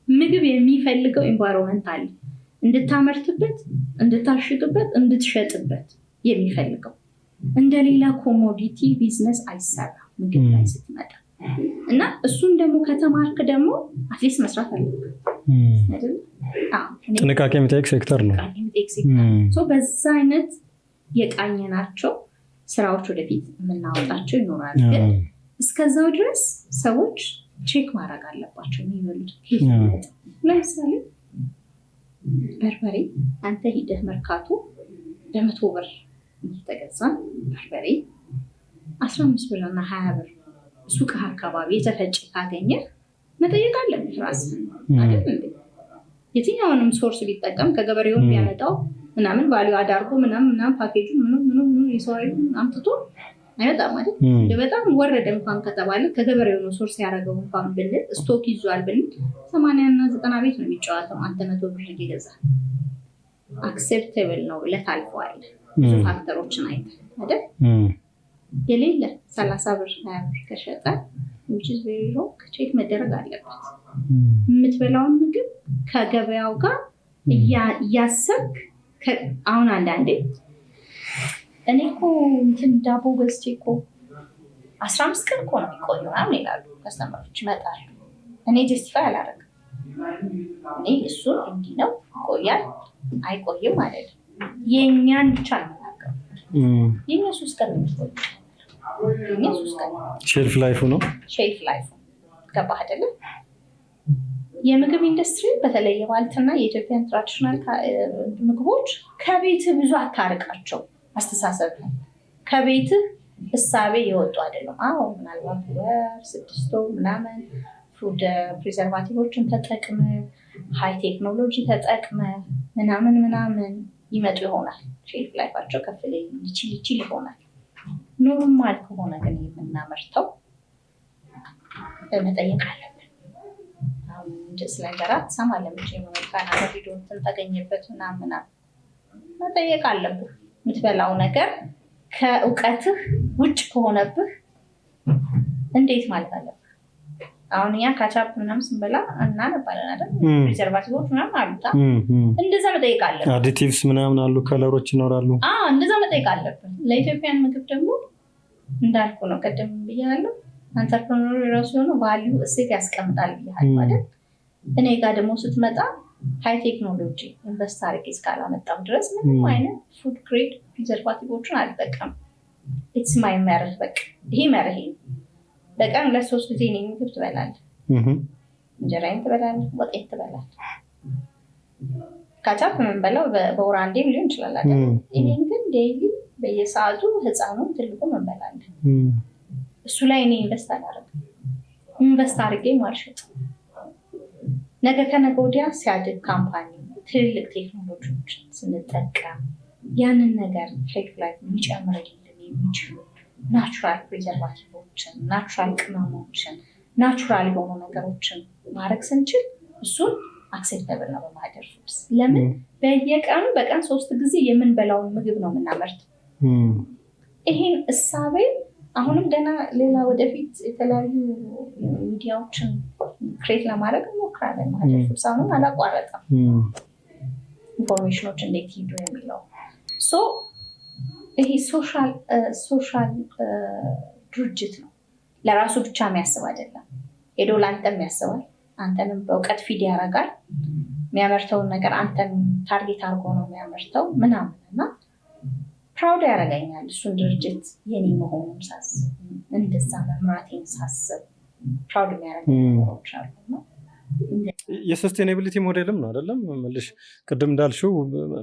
ምግብ የሚፈልገው ኤንቫይሮንመንት አለ፣ እንድታመርትበት፣ እንድታሽግበት፣ እንድትሸጥበት የሚፈልገው። እንደሌላ ኮሞዲቲ ቢዝነስ አይሰራም ምግብ ላይ ስትመጣ እና እሱን ደግሞ ከተማርክ ደግሞ አትሊስት መስራት አለበት አይደል? ጥንቃቄ የሚጠይቅ ሴክተር ነው። በዛ አይነት የቃኘናቸው ስራዎች ወደፊት የምናወጣቸው ይኖራል። ግን እስከዛው ድረስ ሰዎች ቼክ ማድረግ አለባቸው የሚበሉት። ለምሳሌ በርበሬ አንተ ሂደህ መርካቶ በ100 ብር እየተገዛ በርበሬ 15 ብር እና 20 ብር ሱቅ አካባቢ የተፈጨ ካገኘህ መጠየቅ አለብህ ራስህ አይደል እንዴ? የትኛውንም ሶርስ ቢጠቀም ከገበሬው ቢያመጣው ምናምን ቫልዩ አዳርጎ ምናምን ፓኬጁ ምንም ይሰራል አምጥቶ አይወጣም አይደል? በጣም ወረደ እንኳን ከተባለ ከገበሬው ነው ሶርስ ያደረገው እንኳን ብንል ስቶክ ይዟል ብንል 80 እና 90 ቤት ነው የሚጫወተው። አንተ 100 ብር እየገዛ አክሴፕቴብል ነው ለታልፈዋል። ብዙ ፋክተሮችን አይተህ አይደል? የሌለ 30 ብር 20 ብር ከሸጠ which is very wrong ቼክ መደረግ አለበት። የምትበላውን ምግብ ከገበያው ጋር እያሰብክ አሁን አንዳንዴ እኔ እኮ እንትን ዳቦ ገዝቼ እኮ 15 ቀን እኮ ነው የሚቆየው ምናምን ይላሉ ከስተመሮች ይመጣሉ። እኔ ጀስቲፋይ አላደርግም። እኔ እሱ እንዲህ ነው ይቆያል አይቆይም ማለት ነው። የእኛን ብቻ ነው የምናገረው። የእኛ 3 ቀን ነው የሚቆየው። የእኛ 3 ቀን ሼልፍ ላይፉ ነው። ሼልፍ ላይፉ ገባህ አይደለም? የምግብ ኢንዱስትሪ በተለይ የባልትና የኢትዮጵያን ትራዲሽናል ምግቦች ከቤትህ ብዙ አታርቃቸው። አስተሳሰብ ነው ከቤትህ እሳቤ የወጡ አይደለም። አዎ ምናልባት 6 ወር ምናምን ፉድ ፕሪዘርቫቲቮችን ተጠቅመ ሃይ ቴክኖሎጂ ተጠቅመ ምናምን ይመጡ ይሆናል። ሼልፍ ላይፋቸው ከፍ ላይ ይችል ይሆናል። ኖርማል ከሆነ ግን የምናመርተው መጠየቅ አለብን። ስለንገራት ሰማለ ምጭ የመልካና ቪዲዮትን ተገኘበት ምናምን መጠየቅ አለብህ። የምትበላው ነገር ከእውቀትህ ውጭ ከሆነብህ እንዴት ማለት አለብህ? አሁን እኛ ካቻፕ ምናምን ስንበላ እናነባለን አይደል? ፕሪዘርቫቲቮች ምናምን አሉታ እንደዛ መጠየቅ አለብህ። አዲቲቭስ ምናምን አሉ፣ ከለሮች ይኖራሉ። እንደዛ መጠየቅ አለብህ። ለኢትዮጵያን ምግብ ደግሞ እንዳልኩ ነው ቀደም ብያለሁ። አንተርፕረነር የራሱ የሆነ ቫልዩ እሴት ያስቀምጣል ብያለሁ አይደል? እኔ ጋር ደግሞ ስትመጣ ሃይ ቴክኖሎጂ ኢንቨስት አድርጌ እስካላመጣሁ ድረስ ምንም አይነት ፉድ ግሬድ ፕሪዘርቫቲቮችን አልጠቀምም። ኢትስ ማይ መርህ። በቃ ይሄ መርህ ነው። በቀን 2-3 ጊዜ ነው ምግብ ትበላለህ። እንጀራዬን ትበላለህ፣ ወጤን ትበላለህ። ካቻፕ የምንበላው በወር አንዴም ሊሆን ይችላል አይደል? ይሄን ግን ዴይሊ በየሰዓቱ ህፃኑ ትልቁ እንበላለን። እሱ ላይ እኔ ኢንቨስት አላደርግም። ኢንቨስት አድርጌ ማልሸጥ ነገ ከነገ ወዲያ ሲያድግ ካምፓኒ ትልልቅ ቴክኖሎጂዎችን ስንጠቀም ያንን ነገር ሼልፍ ላይፍ ሊጨምርልን የሚችሉ ናቹራል ፕሪዘርቫቲቮችን፣ ናቹራል ቅመሞችን፣ ናቹራል የሆኑ ነገሮችን ማድረግ ስንችል እሱን አክሴፕተብል ነው በማደር ፉድስ። ለምን በየቀኑ በቀን 3 ጊዜ የምንበላውን ምግብ ነው የምናመርተው። ይሄን እሳቤ አሁንም ገና ሌላ ወደፊት የተለያዩ ሚዲያዎችን ክሬት ለማድረግ እንሞክራለን። ማደር ፉድስ አሁንም አላቋረጠም ኢንፎርሜሽኖች እንዴት ሂዱ የሚለው ይሄ ሶሻል ድርጅት ነው። ለራሱ ብቻ የሚያስብ አይደለም። ሄዶ ለአንተም ያስባል፣ አንተንም በእውቀት ፊድ ያደርጋል። የሚያመርተውን ነገር አንተን ታርጌት አድርጎ ነው የሚያመርተው ምናምን እና ፕራውድ ያደርገኛል እሱን ድርጅት የኔ መሆኑን ሳስብ፣ እንደዛ መምራቴን ሳስብ ፕራውድ የሚያደርገኝ ነገሮች አሉ ነው። የሰስቴናቢሊቲ ሞዴልም ነው አይደለም መልሽ ቅድም እንዳልሽው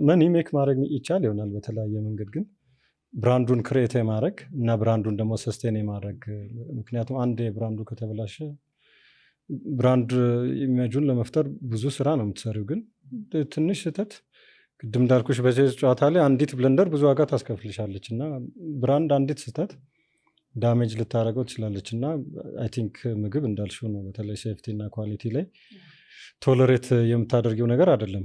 መኒ ሜክ ማድረግ ይቻል ይሆናል በተለያየ መንገድ፣ ግን ብራንዱን ክሬት የማድረግ እና ብራንዱን ደግሞ ሰስቴን የማድረግ ምክንያቱም አንድ ብራንዱ ከተበላሸ ብራንድ ኢሜጁን ለመፍጠር ብዙ ስራ ነው የምትሰሪው። ግን ትንሽ ስህተት ቅድም እንዳልኩሽ በዚህ ጨዋታ ላይ አንዲት ብለንደር ብዙ ዋጋ ታስከፍልሻለች እና ብራንድ አንዲት ስህተት ዳሜጅ ልታደርገው ትችላለች እና አይ ቲንክ ምግብ እንዳልሽው ነው በተለይ ሴፍቲ እና ኳሊቲ ላይ ቶለሬት የምታደርጊው ነገር አይደለም።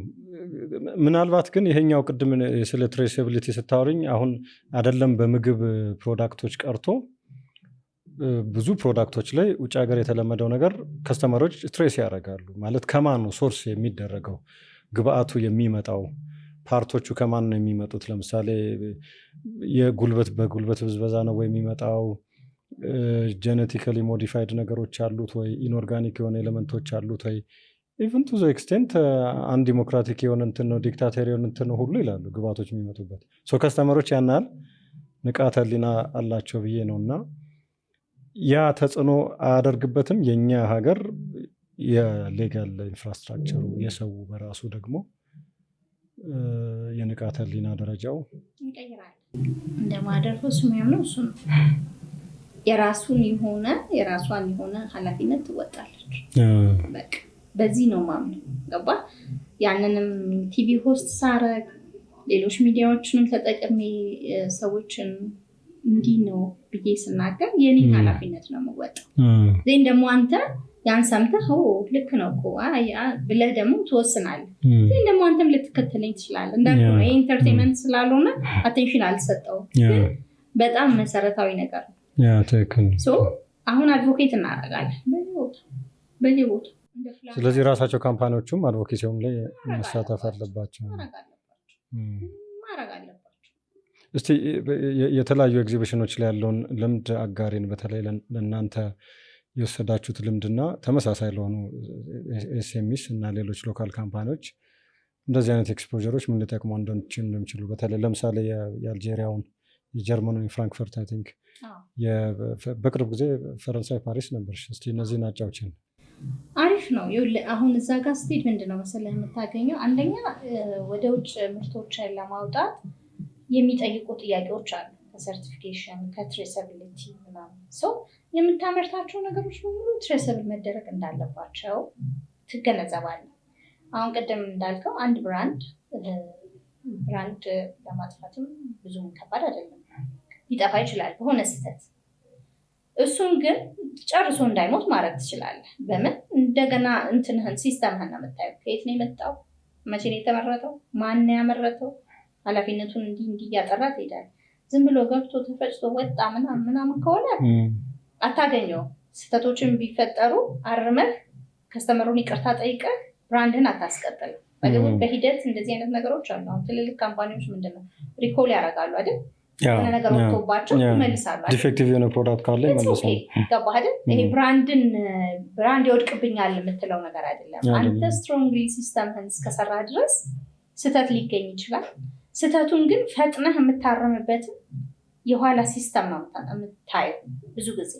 ምናልባት ግን ይሄኛው ቅድም ስለ ትሬሲቢሊቲ ስታወሪኝ አሁን አይደለም በምግብ ፕሮዳክቶች ቀርቶ ብዙ ፕሮዳክቶች ላይ ውጭ ሀገር የተለመደው ነገር ከስተመሮች ትሬስ ያደርጋሉ። ማለት ከማን ነው ሶርስ የሚደረገው ግብአቱ የሚመጣው ፓርቶቹ ከማን ነው የሚመጡት? ለምሳሌ በጉልበት ብዝበዛ ነው ወይ የሚመጣው? ጄኔቲካሊ ሞዲፋይድ ነገሮች አሉት ወይ? ኢንኦርጋኒክ የሆነ ኤሌመንቶች አሉት ወይ? ኢቨን ቱ ዘ ኤክስቴንት አንዲሞክራቲክ የሆነ እንትን ነው ዲክታተሪ የሆነ እንትን ነው ሁሉ ይላሉ ግብአቶች የሚመጡበት። ሶ ከስተመሮች ያናል ንቃተ ህሊና አላቸው ብዬ ነው እና ያ ተጽዕኖ አያደርግበትም። የኛ ሀገር የሌጋል ኢንፍራስትራክቸሩ የሰው በራሱ ደግሞ የንቃተ ህሊና ደረጃው ይቀይራል እንደማደርጉ እሱ የሚያምነው እሱ ነው። የራሷን የሆነ ኃላፊነት ትወጣለች። በቃ በዚህ ነው ማምነው። ገባ? ያንንም ቲቪ ሆስት ሳረግ ሌሎች ሚዲያዎችንም ተጠቅሜ ሰዎችን እንዲህ ነው ብዬ ስናገር የኔ ኃላፊነት ነው የምወጣው። ዜን ደግሞ አንተ ያን ሰምተህ ልክ ነው እኮ ብለህ ደግሞ ትወስናለህ። ዜን ደግሞ አንተም ልትከተለኝ ትችላለህ። እንዳልኩ ነው የኢንተርቴንመንት ስላልሆነ አቴንሽን አልሰጠውም፣ ግን በጣም መሰረታዊ ነገር ነው። አሁን አድቮኬት እናደርጋለን በየቦታው። ስለዚህ ራሳቸው ካምፓኒዎቹም አድቮኬሲውን ላይ መሳተፍ አለባቸው ማድረግ አለባቸው። እስቲ የተለያዩ ኤግዚቢሽኖች ላይ ያለውን ልምድ አጋሪን። በተለይ ለእናንተ የወሰዳችሁት ልምድና ተመሳሳይ ለሆኑ ኤስኤምኢስ እና ሌሎች ሎካል ካምፓኒዎች እንደዚህ አይነት ኤክስፖጀሮች ምን ሊጠቅሙ እንደሚችሉ በተለይ ለምሳሌ የአልጄሪያውን፣ የጀርመኑን፣ የፍራንክፈርት አይ ቲንክ በቅርብ ጊዜ ፈረንሳይ ፓሪስ ነበርሽ። እስቲ እነዚህን አጫውችን። አሪፍ ነው። አሁን እዛ ጋር ስትሄድ ምንድነው መሰለህ የምታገኘው፣ አንደኛ ወደ ውጭ ምርቶችን ለማውጣት የሚጠይቁ ጥያቄዎች አሉ። ከሰርቲፊኬሽን ከትሬሰብሊቲ ምናምን ሰው የምታመርታቸው ነገሮች በሙሉ ትሬሰብል መደረግ እንዳለባቸው ትገነዘባለህ። አሁን ቅድም እንዳልከው አንድ ብራንድ ለማጥፋትም ብዙም ከባድ አይደለም። ሊጠፋ ይችላል በሆነ ስህተት። እሱን ግን ጨርሶ እንዳይሞት ማድረግ ትችላለህ። በምን እንደገና እንትንህን ሲስተምህን ነው የምታየው። ከየት ነው የመጣው? መቼ ነው የተመረተው? ማን ያመረተው? ኃላፊነቱን እንዲህ እያጠራ ትሄዳለህ። ዝም ብሎ ገብቶ ተፈጭቶ ወጣ ምናምን ከሆነ አታገኘውም። ስህተቶችን ቢፈጠሩ አርመህ ከስተመሩን ይቅርታ ጠይቀህ ብራንድህን አታስቀጥልም። በሂደት እንደዚህ አይነት ነገሮች አሉ። አሁን ትልልቅ ካምፓኒዎች ምንድነው ሪኮል ያደርጋሉ አይደል? የሆነ ነገር ወጥቶባቸው ይመልሳሉ። ዲፌክቲቭ የሆነ ፕሮዳክት ካለ ይመልሳሉ። ገባህ አይደል? ይሄ ብራንድ ይወድቅብኛል የምትለው ነገር አይደለም። አንተ ስትሮንግሊ ሲስተምህን እስከሰራ ድረስ ስህተት ሊገኝ ይችላል። ስህተቱን ግን ፈጥነህ የምታረምበትን የኋላ ሲስተም ነው የምታየው። ብዙ ጊዜ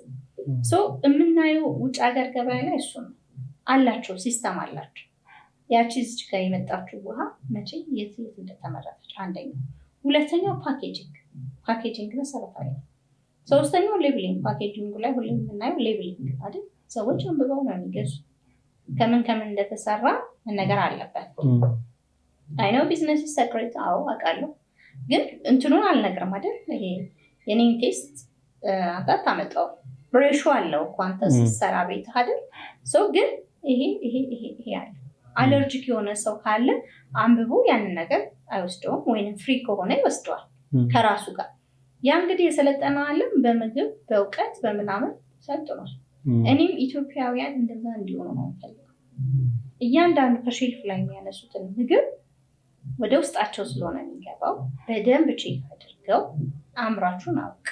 የምናየው ውጭ ሀገር ገበያ ላይ እሱ ነው አላቸው፣ ሲስተም አላቸው። ያቺ እዚች ጋር የመጣችው ውሃ መቼ የት እንደተመረተች አንደኛው። ሁለተኛው ፓኬጂንግ መሰረታዊ ነው። ሶስተኛው ሌብሊንግ። ፓኬጂንጉ ላይ ሁሌ የምናየው ሌብሊንግ አይደል? ሰዎች አንብበው ነው የሚገዙ። ከምን እንደተሰራ መነገር አለበት። አይነው ቢዝነስ ሰክሬት። አዎ አውቃለሁ፣ ግን እንትኑን አልነግርም አይደል? ይሄ የኔን ቴስት አንተ አታመጣው። ብሬሹ አለው እኮ አንተ ስትሰራ ቤት አይደል? ግን ይሄ አለ። አለርጂክ የሆነ ሰው ካለ አንብቦ ያንን ነገር አይወስደውም፣ ወይንም ፍሪ ከሆነ ይወስደዋል ከራሱ ጋር። ያ እንግዲህ የሰለጠነው ዓለም በምግብ በእውቀት በምናምን ሰልጥኗል። እኔም ኢትዮጵያውያን እንደዛ እንዲሆኑ ነው የምፈልገው። እያንዳንዱ ከሼልፍ ላይ የሚያነሱትን ምግብ ወደ ውስጣቸው ስለሆነ የሚገባው በደንብ ቼክ አድርገው አምራቹን አውቅ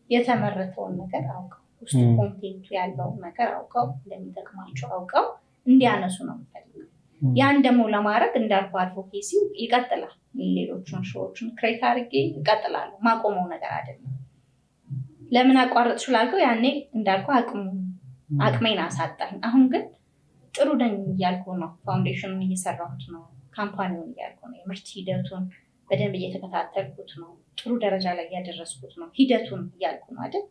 የተመረተውን ነገር አውቀው ውስጡ ኮንቴንቱ ያለውን ነገር አውቀው እንደሚጠቅማቸው አውቀው እንዲያነሱ ነው የምፈልገው። ያን ደግሞ ለማድረግ እንዳልኩ አድቮኬሲ ይቀጥላል። ሌሎቹን ሾዎችን ክሬት አድርጌ ይቀጥላሉ። ማቆመው ነገር አይደለም። ለምን አቋረጥሽ ላልከው ያኔ እንዳልኩ አቅሜን አሳጣኝ። አሁን ግን ጥሩ ነኝ እያልኩ ነው። ፋውንዴሽኑን እየሰራሁት ነው። ካምፓኒውን እያልኩ ነው። የምርት ሂደቱን በደንብ እየተከታተልኩት ነው። ጥሩ ደረጃ ላይ እያደረስኩት ነው። ሂደቱን እያልኩ ነው አይደል?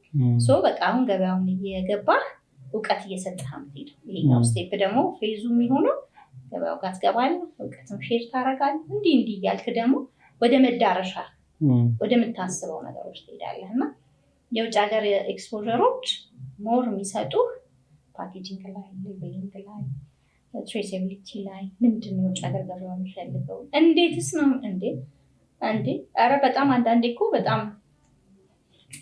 በቃ አሁን ገበያውን እየገባህ እውቀት እየሰጠህ የምትሄደው። ይሄኛው ስቴፕ ደግሞ ፌዙ የሚሆነው ገበያው ጋር ትገባለህ፣ እውቀትም ሼር ታደርጋለህ። እንዲህ እያልክ ደግሞ ወደ መዳረሻ ወደምታስበው ነገሮች ትሄዳለህ። እና የውጭ ሀገር ኤክስፖዠሮች ሞር የሚሰጡህ ፓኬጂንግ ላይ፣ ሌቤሊንግ ላይ፣ ትሬሲቢሊቲ ላይ ምንድን ነው የውጭ ሀገር ገበያው የሚፈልገው? እንዴትስ ነው እንዴ ኧረ በጣም አንዳንዴ እኮ በጣም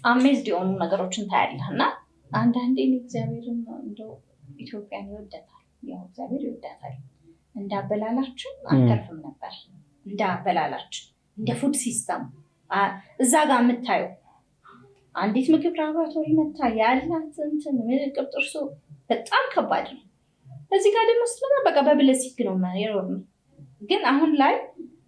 አሜዝድ የሆኑ ነገሮችን ታያለህ። እና አንዳንዴ እግዚአብሔርን እንደው ኢትዮጵያን ይወዳታል፣ ያው እግዚአብሔር ይወዳታል። እንዳበላላችን አንተርፍም ነበር። እንዳበላላችን እንደ ፉድ ሲስተም እዛ ጋር የምታየው አንዲት ምግብ ላቦራቶሪ መታ ያላት እንትን ምልቅብ ጥርሶ በጣም ከባድ ነው። እዚህ ጋር ደግሞ ስትመጣ በቃ በብለሲክ ነው የኖር ነው። ግን አሁን ላይ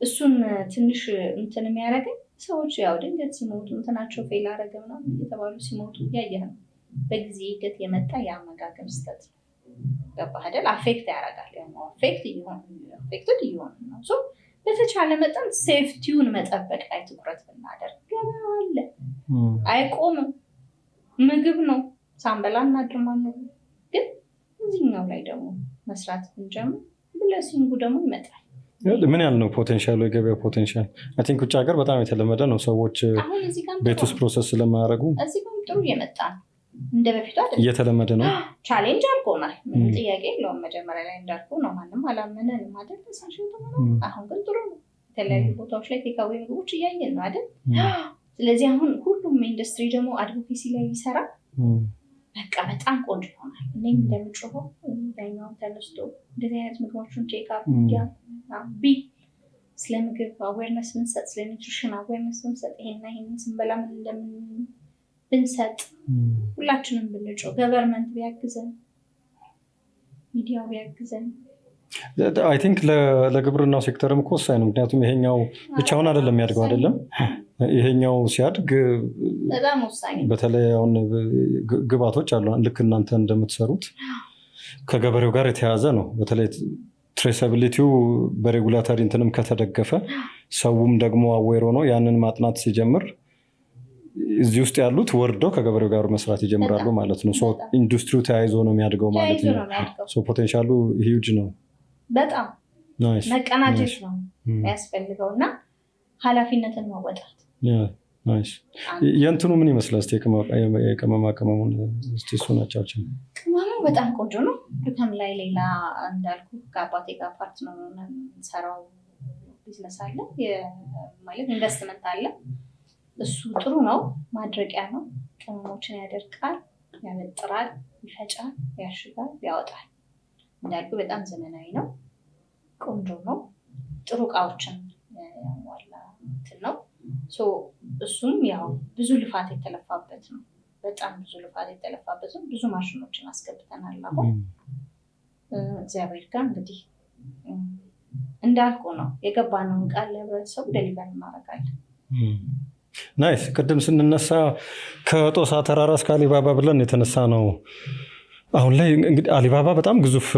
እሱን ትንሽ እንትን የሚያደርገኝ ሰዎች ያው ድንገት ሲሞቱ እንትናቸው ፌል አደረገ ምናምን እየተባሉ ሲሞቱ እያየህ ነው። በጊዜ ሂደት የመጣ የአመጋገብ ስህተት ነው። ገባህ አይደል? አፌክት ያደርጋል። አፌክትድ እየሆነ ነው። በተቻለ መጠን ሴፍቲውን መጠበቅ ላይ ትኩረት ብናደርግ ገበያው አለ፣ አይቆምም። ምግብ ነው፣ ሳንበላ እናድርማን ነው። ግን እዚህኛው ላይ ደግሞ መስራት ብንጀምር ብለሲንጉ ደግሞ ይመጣል። ምን ያህል ነው ፖቴንሻሉ? የገበያ ፖቴንሻል አይ ቲንክ ውጭ ሀገር በጣም የተለመደ ነው። ሰዎች ቤት ውስጥ ፕሮሰስ ስለማያደርጉ እዚህ ጋር ጥሩ እየመጣ ነው። እንደ በፊቱ አይደለም፣ እየተለመደ ነው። ቻሌንጅ አድርጎናል፣ ምንም ጥያቄ የለውም። መጀመሪያ ላይ እንዳልኩ ነው፣ ማንም አላመነንም አይደል? አሁን ግን ጥሩ ነው። የተለያዩ ቦታዎች ላይ ቴካዌ ምግቦች እያየን ነው አይደል? ስለዚህ አሁን ሁሉም ኢንዱስትሪ ደግሞ አድቮኬሲ ላይ ቢሰራ በቃ በጣም ቆንጆ ይሆናል። እኔም እንደምጮኸው ዳኛውም ተነስቶ እንደዚህ አይነት ምግቦችን ቼክ አፕ ቢ ስለ ምግብ አዌርነስ ብንሰጥ፣ ስለ ኒውትሪሽን አዌርነስ ብንሰጥ፣ ይሄንን ስንበላ ምን እንደምን ብንሰጥ፣ ሁላችንም ብንጮህ፣ ገቨርንመንት ቢያግዘን፣ ሚዲያው ቢያግዘን አይ ቲንክ ለግብርናው ሴክተርም እኮ ወሳኝ ነው። ምክንያቱም ይሄኛው ብቻውን አይደለም የሚያድገው አይደለም። ይሄኛው ሲያድግ በጣም ወሳኝ ነው። በተለይ አሁን ግብአቶች አሉ ልክ እናንተ እንደምትሰሩት ከገበሬው ጋር የተያያዘ ነው። በተለይ ትሬሳቢሊቲው በሬጉላተሪ እንትንም ከተደገፈ ሰውም ደግሞ አዌሮ ነው ያንን ማጥናት ሲጀምር እዚህ ውስጥ ያሉት ወርደው ከገበሬው ጋር መስራት ይጀምራሉ ማለት ነው። ኢንዱስትሪው ተያይዞ ነው የሚያድገው ማለት ነው። ፖቴንሻሉ ሂውጅ ነው። በጣም መቀናጀት ነው ያስፈልገው እና ኃላፊነትን መወጣት። የእንትኑ ምን ይመስላል? የቅመማ ቅመሙን እሱ ናቸውችን ቅመሙ በጣም ቆንጆ ነው። ዱከም ላይ ሌላ እንዳልኩ ከአባቴ ጋር ፓርትነር ሆነን የምንሰራው ቢዝነስ አለ፣ ማለት ኢንቨስትመንት አለ። እሱ ጥሩ ነው። ማድረቂያ ነው። ቅመሞችን ያደርቃል፣ ያበጥራል፣ ይፈጫል፣ ያሽጋል፣ ያወጣል። እንዳልኩ በጣም ዘመናዊ ነው። ቆንጆ ነው። ጥሩ እቃዎችን ያሟላ እንትን ነው። እሱም ያው ብዙ ልፋት የተለፋበት ነው። በጣም ብዙ ልፋት የተለፋበት ነው። ብዙ ማሽኖችን አስገብተናል። አሁን እግዚአብሔር ጋር እንግዲህ እንዳልኩ ነው የገባነውን ቃል ለህብረተሰቡ ደሊቨር እናደርጋለን። ናይስ። ቅድም ስንነሳ ከጦሳ ተራራ እስከ አሊባባ ብለን የተነሳ ነው። አሁን ላይ እንግዲህ አሊባባ በጣም ግዙፍ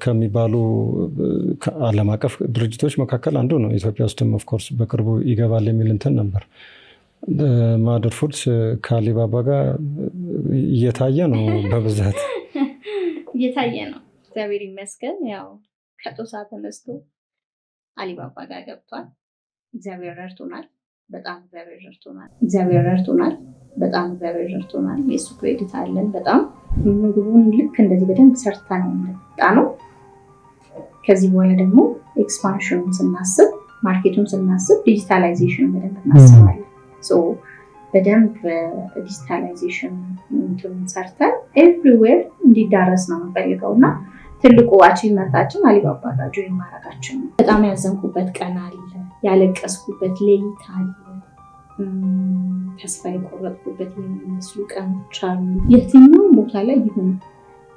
ከሚባሉ ዓለም አቀፍ ድርጅቶች መካከል አንዱ ነው። ኢትዮጵያ ውስጥም ኦፍኮርስ በቅርቡ ይገባል የሚል እንትን ነበር። ማደር ፉድስ ከአሊባባ ጋር እየታየ ነው፣ በብዛት እየታየ ነው። እግዚአብሔር ይመስገን። ያው ከጦሳ ተነስቶ አሊባባ ጋር ገብቷል። እግዚአብሔር ረድቶናል። በጣም እግዚአብሔር ረድቶናል። በጣም እግዚአብሔር ረድቶናል። የሱ ክሬዲት አለን። በጣም ምግቡን ልክ እንደዚህ በደንብ ሰርታ ነው እንደጣ ነው። ከዚህ በኋላ ደግሞ ኤክስፓንሽኑን ስናስብ፣ ማርኬቱን ስናስብ ዲጂታላይዜሽን በደንብ እናስባለን። በደንብ ዲጂታላይዜሽን እንትኑን ሰርተን ኤቭሪዌር እንዲዳረስ ነው የምንፈልገው እና ትልቁ አቺቭመንታችን አሊባባ ጋር ጆይን ማድረጋችን ነው። በጣም ያዘንኩበት ቀን አለ፣ ያለቀስኩበት ሌሊት አለ፣ ተስፋ የቆረጥኩበት የሚመስሉ ቀኖች አሉ። የትኛውም ቦታ ላይ ይሁን፣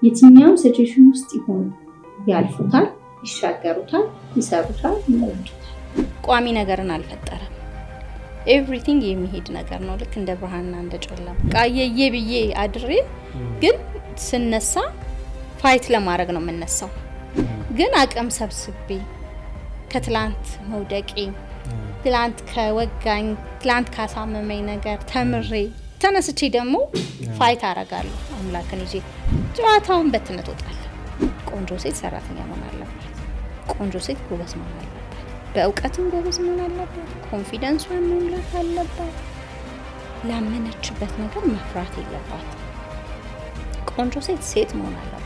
የትኛውም ሲቹዌሽን ውስጥ ይሁን ያልፉታል፣ ይሻገሩታል፣ ይሰሩታል፣ ይለውጡታል። ቋሚ ነገርን አልፈጠረም። ኤቭሪቲንግ የሚሄድ ነገር ነው። ልክ እንደ ብርሃንና እንደ ጨለማ ቃየዬ ብዬ አድሬ ግን ስነሳ ፋይት ለማድረግ ነው የምነሳው። ግን አቅም ሰብስቤ ከትላንት መውደቄ፣ ትላንት ከወጋኝ፣ ትላንት ካሳመመኝ ነገር ተምሬ ተነስቼ ደግሞ ፋይት አረጋለሁ አምላክን ይዤ። ጨዋታውን በትነት ወጣለ። ቆንጆ ሴት ሰራተኛ መሆን አለባት። ቆንጆ ሴት ጎበዝ መሆን አለባት። በእውቀትም ጎበዝ መሆን አለባት። ኮንፊደንሷን መሙላት አለባት። ላመነችበት ነገር መፍራት የለባት። ቆንጆ ሴት ሴት መሆን አለባት።